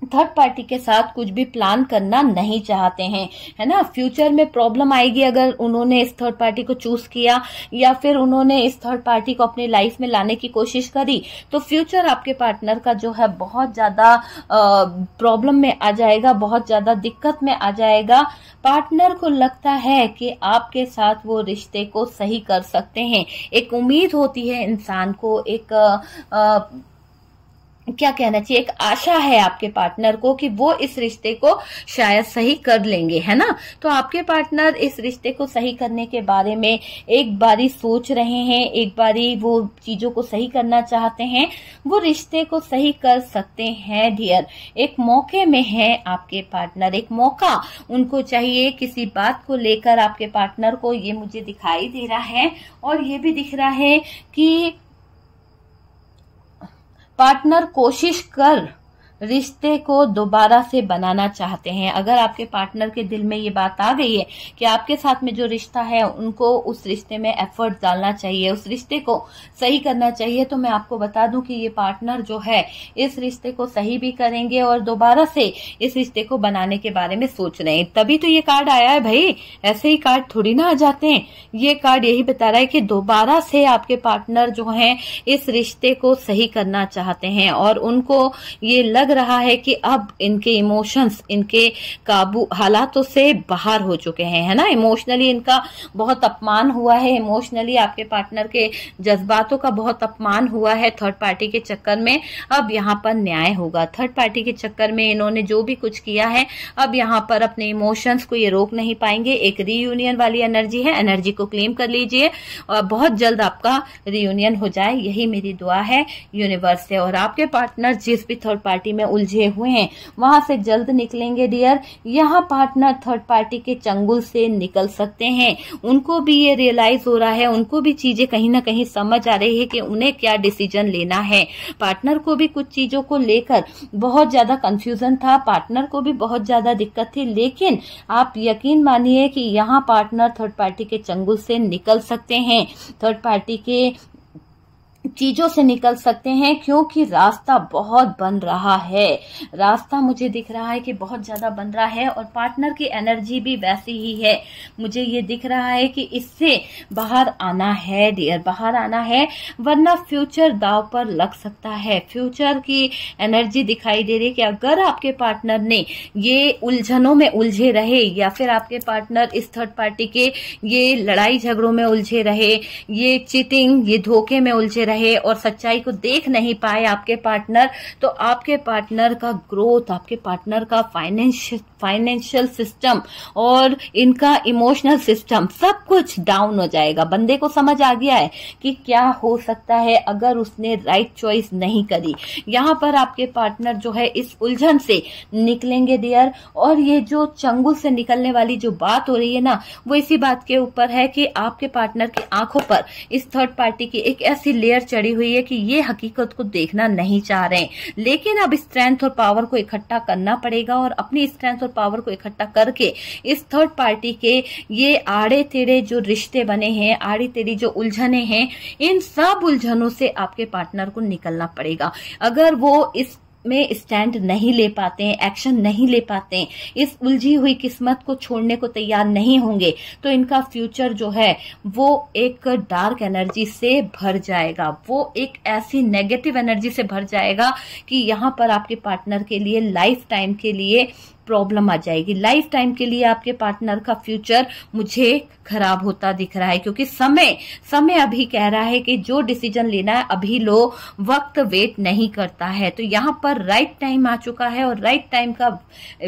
A: थर्ड पार्टी के साथ कुछ भी प्लान करना नहीं चाहते हैं, है ना। फ्यूचर में प्रॉब्लम आएगी अगर उन्होंने इस थर्ड पार्टी को चूज किया या फिर उन्होंने इस थर्ड पार्टी को अपनी लाइफ में लाने की कोशिश करी, तो फ्यूचर आपके पार्टनर का जो है बहुत ज्यादा प्रॉब्लम में आ जाएगा, बहुत ज्यादा दिक्कत में आ जाएगा। पार्टनर को लगता है कि आपके साथ वो रिश्ते को सही कर सकते हैं। एक उम्मीद होती है इंसान को, एक क्या कहना चाहिए, एक आशा है आपके पार्टनर को कि वो इस रिश्ते को शायद सही कर लेंगे, है ना। तो आपके पार्टनर इस रिश्ते को सही करने के बारे में एक बारी सोच रहे हैं, एक बारी वो चीजों को सही करना चाहते हैं, वो रिश्ते को सही कर सकते हैं डियर। एक मौके में है आपके पार्टनर, एक मौका उनको चाहिए किसी बात को लेकर आपके पार्टनर को, ये मुझे दिखाई दे रहा है। और ये भी दिख रहा है कि पार्टनर कोशिश कर रिश्ते को दोबारा से बनाना चाहते हैं। अगर आपके पार्टनर के दिल में ये बात आ गई है कि आपके साथ में जो रिश्ता है उनको उस रिश्ते में एफर्ट डालना चाहिए, उस रिश्ते को सही करना चाहिए, तो मैं आपको बता दूं कि ये पार्टनर जो है इस रिश्ते को सही भी करेंगे और दोबारा से इस रिश्ते को बनाने के बारे में सोच रहे हैं। तभी तो ये कार्ड आया है भाई, ऐसे ही कार्ड थोड़ी ना आ जाते हैं। ये कार्ड यही बता रहा है कि दोबारा से आपके पार्टनर जो है इस रिश्ते को सही करना चाहते हैं और उनको ये लग रहा है कि अब इनके इमोशंस, इनके काबू हालातों से बाहर हो चुके हैं, है ना। इमोशनली इनका बहुत अपमान हुआ है, इमोशनली आपके पार्टनर के जज्बातों का बहुत अपमान हुआ है थर्ड पार्टी के चक्कर में। अब यहाँ पर न्याय होगा। थर्ड पार्टी के चक्कर में इन्होंने जो भी कुछ किया है, अब यहाँ पर अपने इमोशंस को ये रोक नहीं पाएंगे। एक रीयूनियन वाली एनर्जी है, एनर्जी को क्लेम कर लीजिए और बहुत जल्द आपका रीयूनियन हो जाए, यही मेरी दुआ है यूनिवर्स से। और आपके पार्टनर जिस भी थर्ड पार्टी में उलझे हुए हैं वहां से जल्द निकलेंगे डियर। यहाँ पार्टनर थर्ड पार्टी के चंगुल से निकल सकते हैं। उनको भी ये रियलाइज हो रहा है, उनको भी चीजें कहीं ना कहीं समझ आ रही है कि उन्हें क्या डिसीजन लेना है। पार्टनर को भी कुछ चीजों को लेकर बहुत ज्यादा कंफ्यूजन था, पार्टनर को भी बहुत ज्यादा दिक्कत थी, लेकिन आप यकीन मानिए कि यहाँ पार्टनर थर्ड पार्टी के चंगुल से निकल सकते हैं, थर्ड पार्टी के चीजों से निकल सकते हैं, क्योंकि रास्ता बहुत बन रहा है। रास्ता मुझे दिख रहा है कि बहुत ज्यादा बन रहा है और पार्टनर की एनर्जी भी वैसी ही है। मुझे ये दिख रहा है कि इससे बाहर आना है डियर, बाहर आना है, वरना फ्यूचर दांव पर लग सकता है। फ्यूचर की एनर्जी दिखाई दे रही है कि अगर आपके पार्टनर ने ये उलझनों में उलझे रहे या फिर आपके पार्टनर इस थर्ड पार्टी के ये लड़ाई झगड़ों में उलझे रहे, ये चीटिंग, ये धोखे में उलझे रहे और सच्चाई को देख नहीं पाए आपके पार्टनर, तो आपके पार्टनर का ग्रोथ, आपके पार्टनर का फाइनेंशियल सिस्टम और इनका इमोशनल सिस्टम सब कुछ डाउन हो जाएगा। बंदे को समझ आ गया है कि क्या हो सकता है अगर उसने राइट चॉइस नहीं करी। यहाँ पर आपके पार्टनर जो है इस उलझन से निकलेंगे डियर। और ये जो चंगुल से निकलने वाली जो बात हो रही है ना, वो इसी बात के ऊपर है कि आपके पार्टनर की आंखों पर इस थर्ड पार्टी की एक ऐसी लेयर चढ़ी हुई है कि ये हकीकत को देखना नहीं चाह रहे हैं, लेकिन अब स्ट्रेंथ और पावर को इकट्ठा करना पड़ेगा और अपनी स्ट्रेंथ और पावर को इकट्ठा करके इस थर्ड पार्टी के ये आड़े टेढ़े जो रिश्ते बने हैं, आड़ी टेढ़ी जो उलझने हैं, इन सब उलझनों से आपके पार्टनर को निकलना पड़ेगा। अगर वो इस में स्टैंड नहीं ले पाते हैं, एक्शन नहीं ले पाते हैं, इस उलझी हुई किस्मत को छोड़ने को तैयार नहीं होंगे, तो इनका फ्यूचर जो है वो एक डार्क एनर्जी से भर जाएगा, वो एक ऐसी नेगेटिव एनर्जी से भर जाएगा कि यहाँ पर आपके पार्टनर के लिए लाइफ टाइम के लिए प्रॉब्लम आ जाएगी। लाइफ टाइम के लिए आपके पार्टनर का फ्यूचर मुझे खराब होता दिख रहा है, क्योंकि समय अभी कह रहा है कि जो डिसीजन लेना है अभी लो, वक्त वेट नहीं करता है। तो यहाँ पर राइट टाइम आ चुका है और राइट टाइम का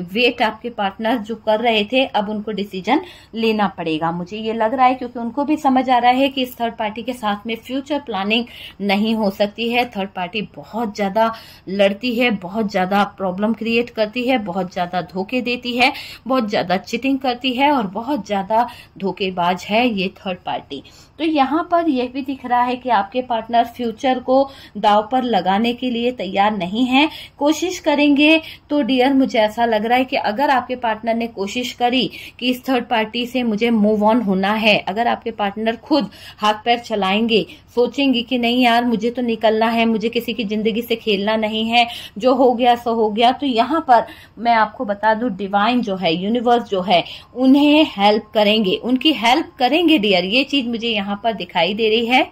A: वेट आपके पार्टनर जो कर रहे थे, अब उनको डिसीजन लेना पड़ेगा, मुझे ये लग रहा है, क्योंकि उनको भी समझ आ रहा है कि इस थर्ड पार्टी के साथ में फ्यूचर प्लानिंग नहीं हो सकती है। थर्ड पार्टी बहुत ज्यादा लड़ती है, बहुत ज्यादा प्रॉब्लम क्रिएट करती है, बहुत ज्यादा धोखे देती है, बहुत ज्यादा चीटिंग करती है और बहुत ज्यादा धोखेबाज है ये थर्ड पार्टी। तो यहाँ पर यह भी दिख रहा है कि आपके पार्टनर फ्यूचर को दांव पर लगाने के लिए तैयार नहीं है। कोशिश करेंगे तो डियर मुझे ऐसा लग रहा है कि अगर आपके पार्टनर ने कोशिश करी कि इस थर्ड पार्टी से मुझे मूव ऑन होना है, अगर आपके पार्टनर खुद हाथ पैर चलाएंगे, सोचेंगे कि नहीं यार मुझे तो निकलना है, मुझे किसी की जिंदगी से खेलना नहीं है, जो हो गया सो हो गया, तो यहाँ पर मैं आपको बता दूं डिवाइन जो है, यूनिवर्स जो है, उन्हें हेल्प करेंगे, उनकी हेल्प करेंगे डियर। ये चीज मुझे यहाँ पर दिखाई दे रही है।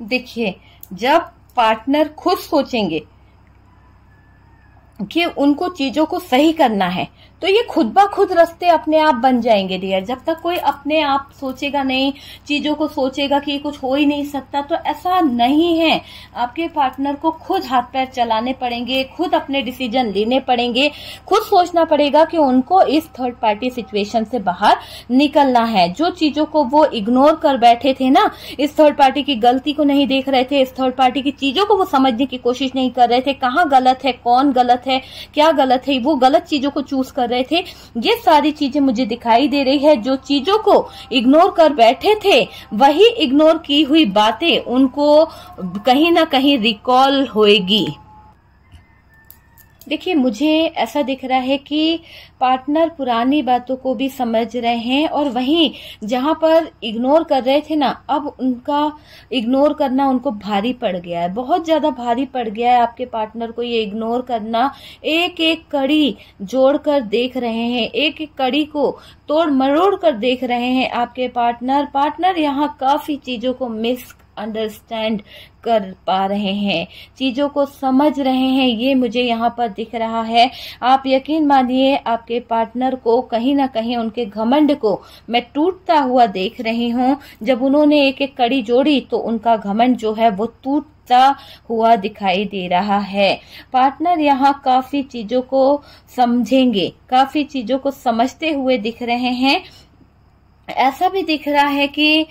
A: देखिए, जब पार्टनर खुद सोचेंगे कि उनको चीजों को सही करना है, तो ये खुद ब खुद रास्ते अपने आप बन जाएंगे डियर। जब तक कोई अपने आप सोचेगा नहीं, चीजों को सोचेगा कि कुछ हो ही नहीं सकता, तो ऐसा नहीं है। आपके पार्टनर को खुद हाथ पैर चलाने पड़ेंगे, खुद अपने डिसीजन लेने पड़ेंगे, खुद सोचना पड़ेगा कि उनको इस थर्ड पार्टी सिचुएशन से बाहर निकलना है। जो चीजों को वो इग्नोर कर बैठे थे ना, इस थर्ड पार्टी की गलती को नहीं देख रहे थे, इस थर्ड पार्टी की चीजों को वो समझने की कोशिश नहीं कर रहे थे, कहाँ गलत है, कौन गलत है, क्या गलत है, वो गलत चीजों को चूज कर रहे थे। ये सारी चीजें मुझे दिखाई दे रही है। जो चीजों को इग्नोर कर बैठे थे, वही इग्नोर की हुई बातें उनको कहीं ना कहीं रिकॉल होएगी। देखिए, मुझे ऐसा दिख रहा है कि पार्टनर पुरानी बातों को भी समझ रहे हैं, और वहीं जहां पर इग्नोर कर रहे थे ना, अब उनका इग्नोर करना उनको भारी पड़ गया है, बहुत ज्यादा भारी पड़ गया है आपके पार्टनर को ये इग्नोर करना। एक एक कड़ी जोड़कर देख रहे हैं, एक एक कड़ी को तोड़ मरोड़ कर देख रहे हैं आपके पार्टनर यहाँ काफी चीजों को मिस अंडरस्टैंड कर पा रहे हैं, चीजों को समझ रहे हैं, ये मुझे यहाँ पर दिख रहा है। आप यकीन मानिए, आपके पार्टनर को कहीं ना कहीं उनके घमंड को मैं टूटता हुआ देख रही हूँ। जब उन्होंने एक एक कड़ी जोड़ी तो उनका घमंड जो है वो टूटता हुआ दिखाई दे रहा है। पार्टनर यहाँ काफी चीजों को समझेंगे, काफी चीजों को समझते हुए दिख रहे हैं। ऐसा भी दिख रहा है कि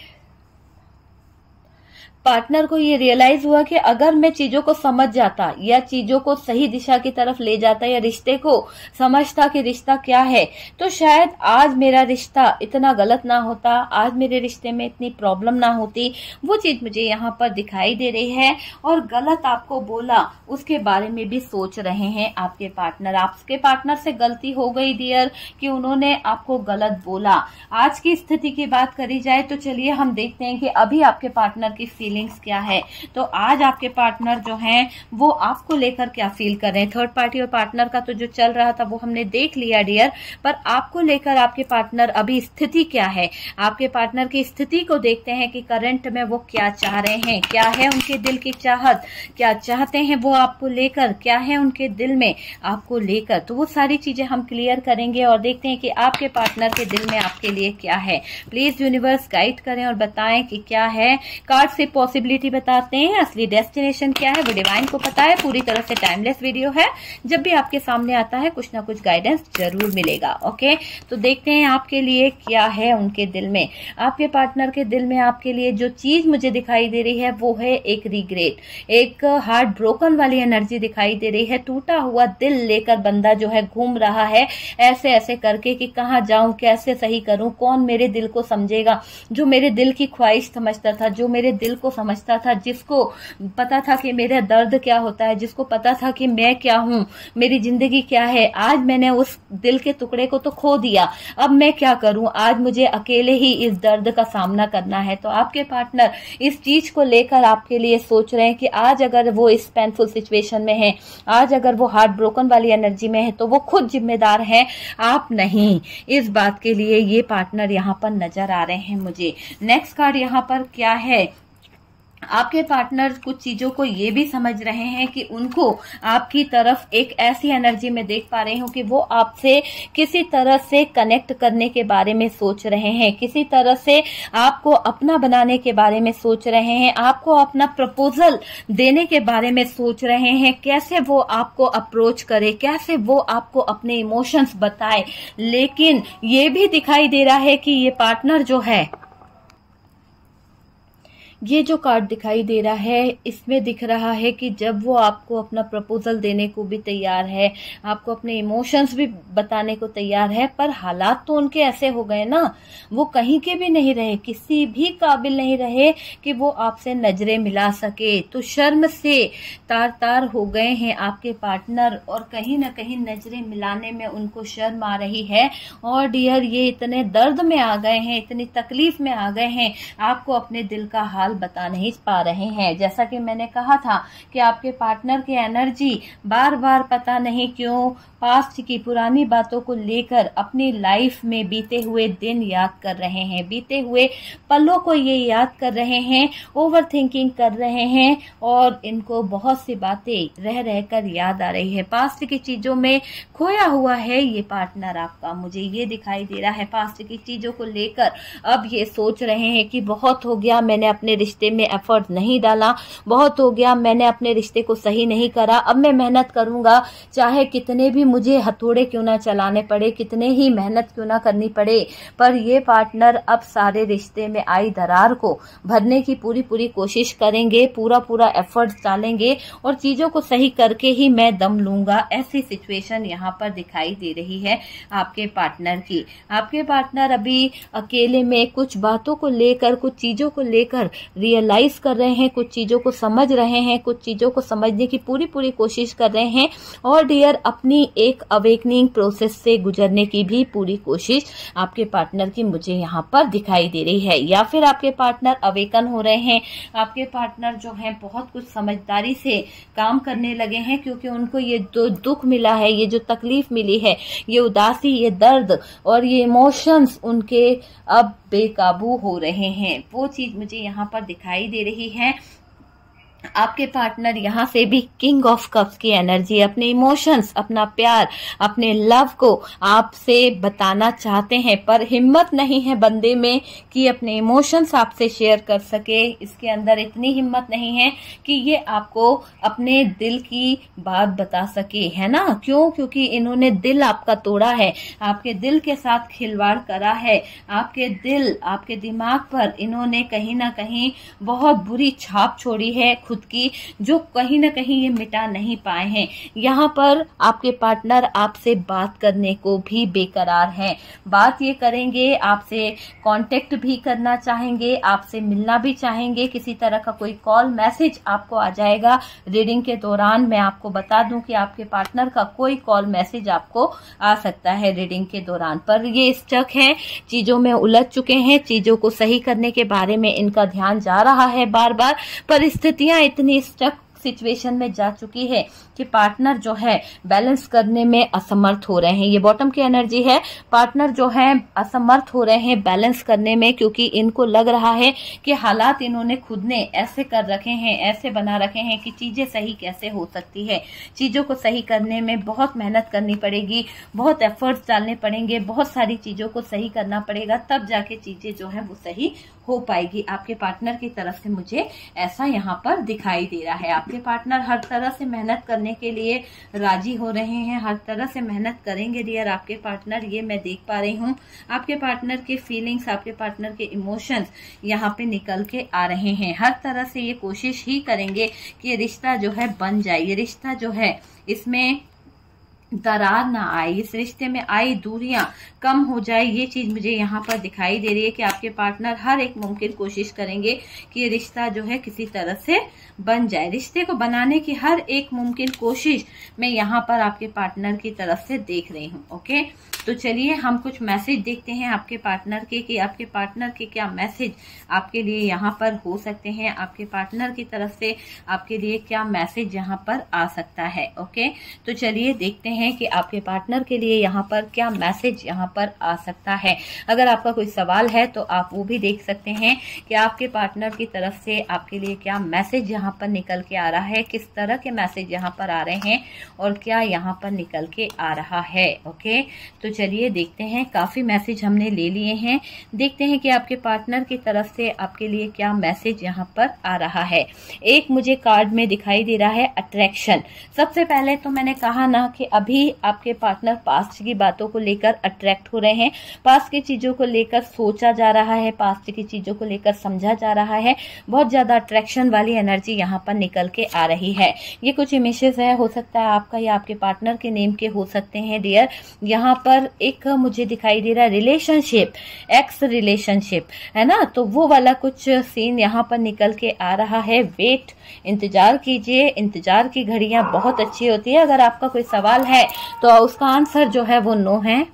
A: पार्टनर को ये रियलाइज हुआ कि अगर मैं चीजों को समझ जाता या चीजों को सही दिशा की तरफ ले जाता या रिश्ते को समझता कि रिश्ता क्या है, तो शायद आज मेरा रिश्ता इतना गलत ना होता, आज मेरे रिश्ते में इतनी प्रॉब्लम ना होती। वो चीज मुझे यहाँ पर दिखाई दे रही है। और गलत आपको बोला उसके बारे में भी सोच रहे हैं आपके पार्टनर। आपके पार्टनर से गलती हो गई डियर कि उन्होंने आपको गलत बोला। आज की स्थिति की बात करी जाए तो चलिए हम देखते हैं कि अभी आपके पार्टनर की फीलिंग्स क्या है। तो आज आपके पार्टनर जो हैं वो आपको लेकर क्या फील कर रहे हैं। थर्ड पार्टी और पार्टनर का तो जो चल रहा था वो हमने देख लिया डियर, पर आपको लेकर आपके पार्टनर अभी स्थिति क्या है। आपके पार्टनर की स्थिति को देखते हैं कि करंट में वो क्या चाह रहे हैं, क्या है उनके दिल की चाहत, क्या चाहते हैं वो आपको लेकर, क्या है उनके दिल में आपको लेकर। तो वो सारी चीजें हम क्लियर करेंगे और देखते हैं कि आपके पार्टनर के दिल में आपके लिए क्या है। प्लीज यूनिवर्स गाइड करें और बताएं कि क्या है। कार्ड से पॉसिबिलिटी बताते हैं, असली डेस्टिनेशन क्या है वो डिवाइन को पता है। पूरी तरह से टाइमलेस वीडियो है, जब भी आपके सामने आता है कुछ ना कुछ गाइडेंस जरूर मिलेगा। ओके, तो देखते हैं आपके लिए क्या है उनके दिल में। आपके पार्टनर के दिल में आपके लिए जो चीज मुझे दिखाई दे रही है वो है एक रिग्रेट, एक हार्ट ब्रोकन वाली एनर्जी दिखाई दे रही है। टूटा हुआ दिल लेकर बंदा जो है घूम रहा है ऐसे ऐसे करके कि कहाँ जाऊं, कैसे सही करूं, कौन मेरे दिल को समझेगा। जो मेरे दिल की ख्वाहिश समझता था, जो मेरे दिल को समझता था, जिसको पता था कि मेरा दर्द क्या होता है, जिसको पता था कि मैं क्या हूँ, मेरी जिंदगी क्या है, आज मैंने उस दिल के टुकड़े को तो खो दिया। अब मैं क्या करूं, आज मुझे अकेले ही इस दर्द का सामना करना है। तो आपके पार्टनर इस चीज को लेकर आपके लिए सोच रहे हैं कि आज अगर वो इस पेनफुल सिचुएशन में है, आज अगर वो हार्ट ब्रोकन वाली एनर्जी में है, तो वो खुद जिम्मेदार है, आप नहीं। इस बात के लिए ये पार्टनर यहाँ पर नजर आ रहे हैं मुझे। नेक्स्ट कार्ड यहाँ पर क्या है, आपके पार्टनर कुछ चीजों को ये भी समझ रहे हैं कि उनको आपकी तरफ एक ऐसी एनर्जी में देख पा रहे हो कि वो आपसे किसी तरह से कनेक्ट करने के बारे में सोच रहे हैं, किसी तरह से आपको अपना बनाने के बारे में सोच रहे हैं, आपको अपना प्रपोजल देने के बारे में सोच रहे हैं, कैसे वो आपको अप्रोच करे, कैसे वो आपको अपने इमोशंस बताए। लेकिन ये भी दिखाई दे रहा है कि ये पार्टनर जो है, ये जो कार्ड दिखाई दे रहा है इसमें दिख रहा है कि जब वो आपको अपना प्रपोजल देने को भी तैयार है, आपको अपने इमोशंस भी बताने को तैयार है, पर हालात तो उनके ऐसे हो गए ना, वो कहीं के भी नहीं रहे, किसी भी काबिल नहीं रहे कि वो आपसे नजरें मिला सके। तो शर्म से तार तार हो गए हैं आपके पार्टनर, और कहीं ना कहीं नजरें मिलाने में उनको शर्म आ रही है। और डियर, ये इतने दर्द में आ गए हैं, इतनी तकलीफ में आ गए हैं, आपको अपने दिल का हाल बता नहीं पा रहे हैं। जैसा कि मैंने कहा था कि आपके पार्टनर की एनर्जी बार बार पता नहीं क्यों पास्ट की पुरानी बातों को लेकर अपनी लाइफ में बीते हुए दिन याद कर रहे हैं, बीते हुए पलों को ये याद कर रहे हैं, ओवर थिंकिंग कर रहे हैं, और इनको बहुत सी बातें रह रहकर याद आ रही है। पास्ट की चीजों में खोया हुआ है ये पार्टनर आपका, मुझे ये दिखाई दे रहा है। पास्ट की चीजों को लेकर अब ये सोच रहे हैं कि बहुत हो गया, मैंने अपने रिश्ते में एफर्ट नहीं डाला, बहुत हो गया, मैंने अपने रिश्ते को सही नहीं करा, अब मैं मेहनत करूंगा, चाहे कितने भी मुझे हथौड़े क्यों ना चलाने पड़े, कितने ही मेहनत क्यों ना करनी पड़े। पर ये पार्टनर अब सारे रिश्ते में आई दरार को भरने की पूरी पूरी कोशिश करेंगे, पूरा पूरा एफर्ट डालेंगे, और चीजों को सही करके ही मैं दम लूंगा। ऐसी सिचुएशन यहाँ पर दिखाई दे रही है आपके पार्टनर की। आपके पार्टनर अभी अकेले में कुछ बातों को लेकर, कुछ चीजों को लेकर रियलाइज कर रहे हैं, कुछ चीजों को समझ रहे हैं, कुछ चीजों को समझने की पूरी पूरी कोशिश कर रहे हैं, और डियर अपनी एक अवेकनिंग प्रोसेस से गुजरने की भी पूरी कोशिश आपके पार्टनर की मुझे यहाँ पर दिखाई दे रही है। या फिर आपके पार्टनर अवेकन हो रहे हैं, आपके पार्टनर जो है बहुत कुछ समझदारी से काम करने लगे हैं, क्योंकि उनको ये जो दुख मिला है, ये जो तकलीफ मिली है, ये उदासी, ये दर्द और ये इमोशंस उनके अब बेकाबू हो रहे हैं। वो चीज मुझे यहाँ पर दिखाई दे रही है। आपके पार्टनर यहाँ से भी किंग ऑफ कप्स की एनर्जी, अपने इमोशंस, अपना प्यार, अपने लव को आपसे बताना चाहते हैं, पर हिम्मत नहीं है बंदे में कि अपने इमोशंस आपसे शेयर कर सके। इसके अंदर इतनी हिम्मत नहीं है कि ये आपको अपने दिल की बात बता सके, है ना। क्यों? क्योंकि इन्होंने दिल आपका तोड़ा है, आपके दिल के साथ खिलवाड़ करा है, आपके दिल, आपके दिमाग पर इन्होंने कहीं ना कहीं बहुत बुरी छाप छोड़ी है खुद की, जो कहीं ना कहीं ये मिटा नहीं पाए हैं। यहाँ पर आपके पार्टनर आपसे बात करने को भी बेकरार हैं। बात ये करेंगे, आपसे कांटेक्ट भी करना चाहेंगे, आपसे मिलना भी चाहेंगे। किसी तरह का कोई कॉल मैसेज आपको आ जाएगा रीडिंग के दौरान। मैं आपको बता दूं कि आपके पार्टनर का कोई कॉल मैसेज आपको आ सकता है रीडिंग के दौरान, पर ये स्टक है, चीजों में उलझ चुके हैं, चीजों को सही करने के बारे में इनका ध्यान जा रहा है बार बार, परिस्थितियां इतनी स्टक सिचुएशन में जा चुकी है कि पार्टनर जो है बैलेंस करने में असमर्थ हो रहे हैं। ये बॉटम की एनर्जी है, पार्टनर जो है असमर्थ हो रहे हैं बैलेंस करने में, क्योंकि इनको लग रहा है कि हालात इन्होंने खुद ने ऐसे कर रखे हैं, ऐसे बना रखे हैं कि चीजें सही कैसे हो सकती है। चीजों को सही करने में बहुत मेहनत करनी पड़ेगी, बहुत एफर्ट्स डालने पड़ेंगे, बहुत सारी चीजों को सही करना पड़ेगा, तब जाके चीजें जो है वो सही हो पाएगी। आपके पार्टनर की तरफ से मुझे ऐसा यहाँ पर दिखाई दे रहा है। आपके पार्टनर हर तरह से मेहनत करने के लिए राजी हो रहे हैं, हर तरह से मेहनत करेंगे डियर आपके पार्टनर, ये मैं देख पा रही हूँ। आपके पार्टनर के फीलिंग्स, आपके पार्टनर के इमोशंस यहाँ पे निकल के आ रहे हैं। हर तरह से ये कोशिश ही करेंगे कि ये रिश्ता जो है बन जाए, ये रिश्ता जो है इसमें दरार ना आए, इस रिश्ते में आई दूरियां कम हो जाए, ये चीज मुझे यहाँ पर दिखाई दे रही है कि आपके पार्टनर हर एक मुमकिन कोशिश करेंगे कि ये रिश्ता जो है किसी तरह से बन जाए। रिश्ते को बनाने की हर एक मुमकिन कोशिश मैं यहाँ पर आपके पार्टनर की तरफ से देख रही हूँ। ओके, तो चलिए हम कुछ मैसेज देखते हैं आपके पार्टनर के, कि आपके पार्टनर के क्या मैसेज आपके लिए यहाँ पर हो सकते हैं, आपके पार्टनर की तरफ से आपके लिए क्या मैसेज यहाँ पर आ सकता है। ओके, तो चलिए देखते हैं कि आपके पार्टनर के लिए यहाँ पर क्या मैसेज यहाँ पर आ सकता है। अगर आपका कोई सवाल है तो आप वो भी देख सकते हैं कि आपके पार्टनर की तरफ से आपके लिए क्या मैसेज यहाँ पर निकल के आ रहा है, किस तरह के मैसेज यहाँ पर आ रहे हैं और क्या यहाँ पर निकल के आ रहा है। ओके, तो चलिए देखते हैं, काफी मैसेज हमने ले लिए हैं, देखते हैं कि आपके पार्टनर की तरफ से आपके लिए क्या मैसेज यहाँ पर आ रहा है। एक मुझे कार्ड में दिखाई दे रहा है अट्रैक्शन। सबसे पहले तो मैंने कहा ना कि अभी आपके पार्टनर पास्ट की बातों को लेकर अट्रैक्ट हो रहे हैं, पास्ट की चीजों को लेकर सोचा जा रहा है, पास्ट की चीजों को लेकर समझा जा रहा है, बहुत ज्यादा अट्रैक्शन वाली एनर्जी यहाँ पर निकल के आ रही है। ये कुछ इमेजेस है, हो सकता है आपका या आपके पार्टनर के नेम के हो सकते हैं डियर। यहाँ पर एक मुझे दिखाई दे रहा है रिलेशनशिप, एक्स रिलेशनशिप है ना, तो वो वाला कुछ सीन यहाँ पर निकल के आ रहा है। वेट, इंतजार कीजिए, इंतजार की घड़ियां बहुत अच्छी होती है। अगर आपका कोई सवाल है तो उसका आंसर जो है वो नो है।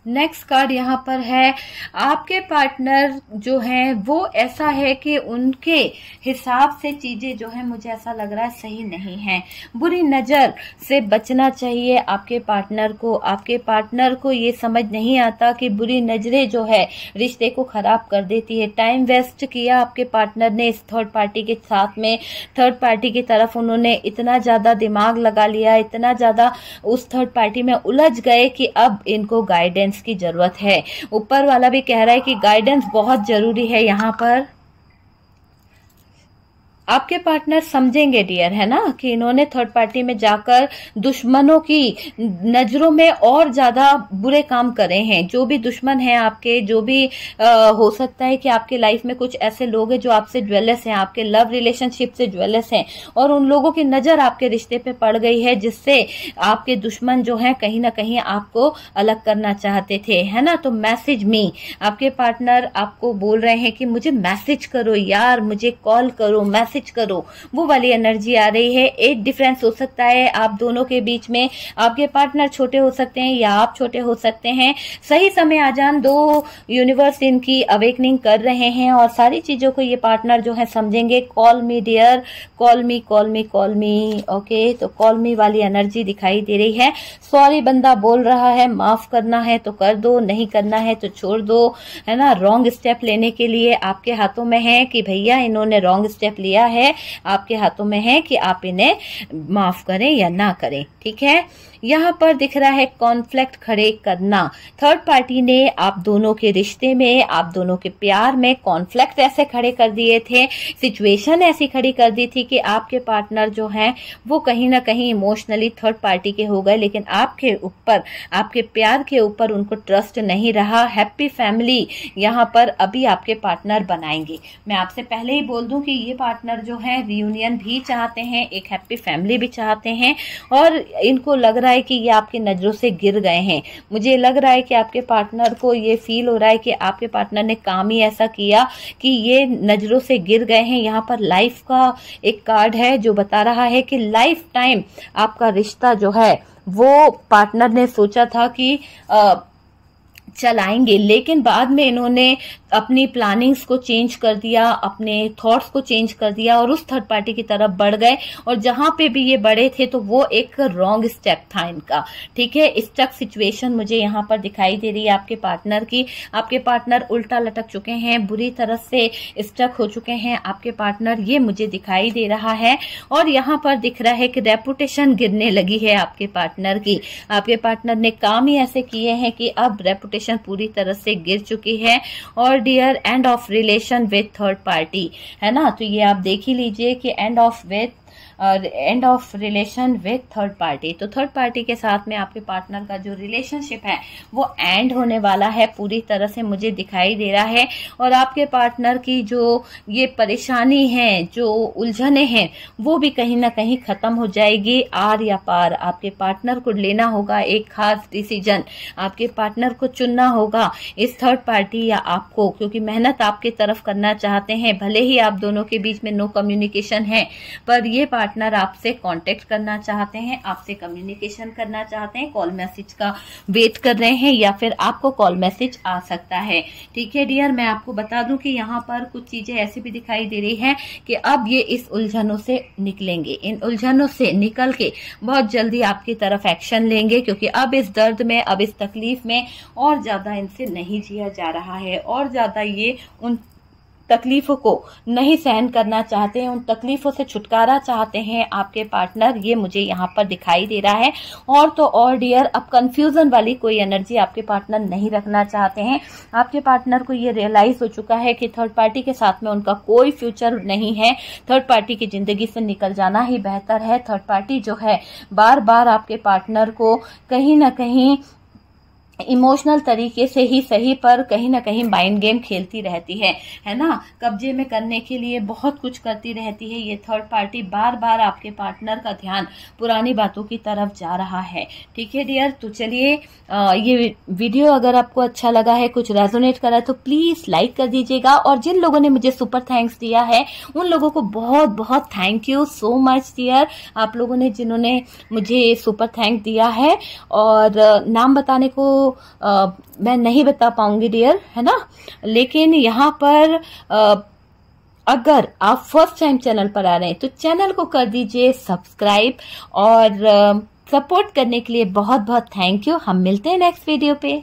A: नेक्स्ट कार्ड यहाँ पर है, आपके पार्टनर जो है वो ऐसा है कि उनके हिसाब से चीजें जो है मुझे ऐसा लग रहा है सही नहीं है। बुरी नजर से बचना चाहिए आपके पार्टनर को। आपके पार्टनर को ये समझ नहीं आता कि बुरी नजरें जो है रिश्ते को खराब कर देती है। टाइम वेस्ट किया आपके पार्टनर ने इस थर्ड पार्टी के साथ में, थर्ड पार्टी की तरफ उन्होंने इतना ज्यादा दिमाग लगा लिया, इतना ज्यादा उस थर्ड पार्टी में उलझ गए कि अब इनको गाइडेंस की जरूरत है। ऊपर वाला भी कह रहा है कि गाइडेंस बहुत जरूरी है। यहाँ पर आपके पार्टनर समझेंगे डियर, है ना, कि इन्होंने थर्ड पार्टी में जाकर दुश्मनों की नजरों में और ज्यादा बुरे काम करे हैं। जो भी दुश्मन है आपके, जो भी हो सकता है कि आपके लाइफ में कुछ ऐसे लोग हैं जो आपसे ज्वेलस हैं, आपके लव रिलेशनशिप से ज्वेलस हैं, और उन लोगों की नजर आपके रिश्ते पे पड़ गई है, जिससे आपके दुश्मन जो है कहीं ना कहीं आपको अलग करना चाहते थे, है ना। तो मैसेज मी, आपके पार्टनर आपको बोल रहे हैं कि मुझे मैसेज करो यार, मुझे कॉल करो, मैसेज करो, वो वाली एनर्जी आ रही है। एज डिफरेंस हो सकता है आप दोनों के बीच में, आपके पार्टनर छोटे हो सकते हैं या आप छोटे हो सकते हैं। सही समय आ जान दो, यूनिवर्स इनकी अवेकनिंग कर रहे हैं और सारी चीजों को ये पार्टनर जो है समझेंगे। Call me dear, call me, call me, call me. Okay, तो कॉल मी वाली एनर्जी दिखाई दे रही है। सॉरी बंदा बोल रहा है, माफ करना है तो कर दो, नहीं करना है तो छोड़ दो, है ना। रॉन्ग स्टेप लेने के लिए आपके हाथों में है कि भैया इन्होंने रॉन्ग स्टेप लिया है, आपके हाथों में है कि आप इन्हें माफ करें या ना करें। ठीक है, यहाँ पर दिख रहा है कॉन्फ्लिक्ट खड़े करना। थर्ड पार्टी ने आप दोनों के रिश्ते में, आप दोनों के प्यार में कॉन्फ्लिक्ट ऐसे खड़े कर दिए थे, सिचुएशन ऐसी खड़ी कर दी थी कि आपके पार्टनर जो है वो कहीं ना कहीं इमोशनली थर्ड पार्टी के हो गए, लेकिन आपके ऊपर, आपके प्यार के ऊपर उनको ट्रस्ट नहीं रहा। हैप्पी फैमिली यहाँ पर अभी आपके पार्टनर बनाएंगे। मैं आपसे पहले ही बोल दूं कि ये पार्टनर जो है रियूनियन भी चाहते हैं, एक हैप्पी फैमिली भी चाहते हैं, और इनको लग रहा है कि ये आपकी नजरों से गिर गए हैं। मुझे लग रहा है कि आपके पार्टनर को ये फील हो रहा है कि आपके पार्टनर ने काम ही ऐसा किया कि ये नजरों से गिर गए हैं। यहाँ पर लाइफ का एक कार्ड है जो बता रहा है कि लाइफ टाइम आपका रिश्ता जो है वो पार्टनर ने सोचा था कि चलाएंगे, लेकिन बाद में इन्होंने अपनी प्लानिंग्स को चेंज कर दिया, अपने थॉट्स को चेंज कर दिया और उस थर्ड पार्टी की तरफ बढ़ गए। और जहां पे भी ये बढ़े थे तो वो एक रॉन्ग स्टेप था इनका। ठीक है, स्टक सिचुएशन मुझे यहाँ पर दिखाई दे रही है आपके पार्टनर की। आपके पार्टनर उल्टा लटक चुके हैं, बुरी तरह से स्टक हो चुके हैं आपके पार्टनर, ये मुझे दिखाई दे रहा है। और यहाँ पर दिख रहा है कि रेपुटेशन गिरने लगी है आपके पार्टनर की। आपके पार्टनर ने काम ही ऐसे किए हैं कि अब रेपुटेशन पूरी तरह से गिर चुकी है। और dear, end of relation with third party, है ना। तो ये आप देख ही लीजिए कि end of with end of relation with third party. तो थर्ड पार्टी के साथ में आपके पार्टनर का जो रिलेशनशिप है वो एंड होने वाला है, पूरी तरह से मुझे दिखाई दे रहा है। और आपके पार्टनर की जो ये परेशानी है, जो उलझने हैं, वो भी कहीं ना कहीं खत्म हो जाएगी। आर या पार आपके पार्टनर को लेना होगा एक खास डिसीजन, आपके पार्टनर को चुनना होगा, इस थर्ड पार्टी या आपको, क्योंकि मेहनत आपके तरफ करना चाहते हैं। भले ही आप दोनों के बीच में नो कम्युनिकेशन है, पर ये पार्टनर आपसे कांटेक्ट करना चाहते हैं, आपसे कम्युनिकेशन करना चाहते हैं, कॉल मैसेज का वेट कर रहे हैं, या फिर आपको कॉल मैसेज आ सकता है। ठीक है डियर, मैं आपको बता दूं कि यहाँ पर कुछ चीजें ऐसी भी दिखाई दे रही है कि अब ये इस उलझनों से निकलेंगे, इन उलझनों से निकल के बहुत जल्दी आपकी तरफ एक्शन लेंगे, क्योंकि अब इस दर्द में, अब इस तकलीफ में और ज्यादा इनसे नहीं जिया जा रहा है, और ज्यादा ये उन तकलीफों को नहीं सहन करना चाहते हैं, उन तकलीफों से छुटकारा चाहते हैं आपके पार्टनर, ये मुझे यहाँ पर दिखाई दे रहा है। और तो और डियर, अब कंफ्यूजन वाली कोई एनर्जी आपके पार्टनर नहीं रखना चाहते हैं। आपके पार्टनर को ये रियलाइज हो चुका है कि थर्ड पार्टी के साथ में उनका कोई फ्यूचर नहीं है, थर्ड पार्टी की जिंदगी से निकल जाना ही बेहतर है। थर्ड पार्टी जो है बार बार आपके पार्टनर को कहीं ना कहीं इमोशनल तरीके से ही सही, पर कहीं ना कहीं माइंड गेम खेलती रहती है ना, कब्जे में करने के लिए बहुत कुछ करती रहती है ये थर्ड पार्टी। बार बार आपके पार्टनर का ध्यान पुरानी बातों की तरफ जा रहा है। ठीक है डियर, तो चलिए ये वीडियो अगर आपको अच्छा लगा है, कुछ रेजोनेट करा, तो प्लीज लाइक कर दीजिएगा। और जिन लोगों ने मुझे सुपर थैंक्स दिया है उन लोगों को बहुत बहुत thank you so much dear, आप लोगों ने जिन्होंने मुझे सुपर थैंक दिया है। और नाम बताने को मैं नहीं बता पाऊंगी डियर, है ना, लेकिन यहाँ पर अगर आप फर्स्ट टाइम चैनल पर आ रहे हैं तो चैनल को कर दीजिए सब्सक्राइब, और सपोर्ट करने के लिए बहुत बहुत थैंक यू। हम मिलते हैं नेक्स्ट वीडियो पे।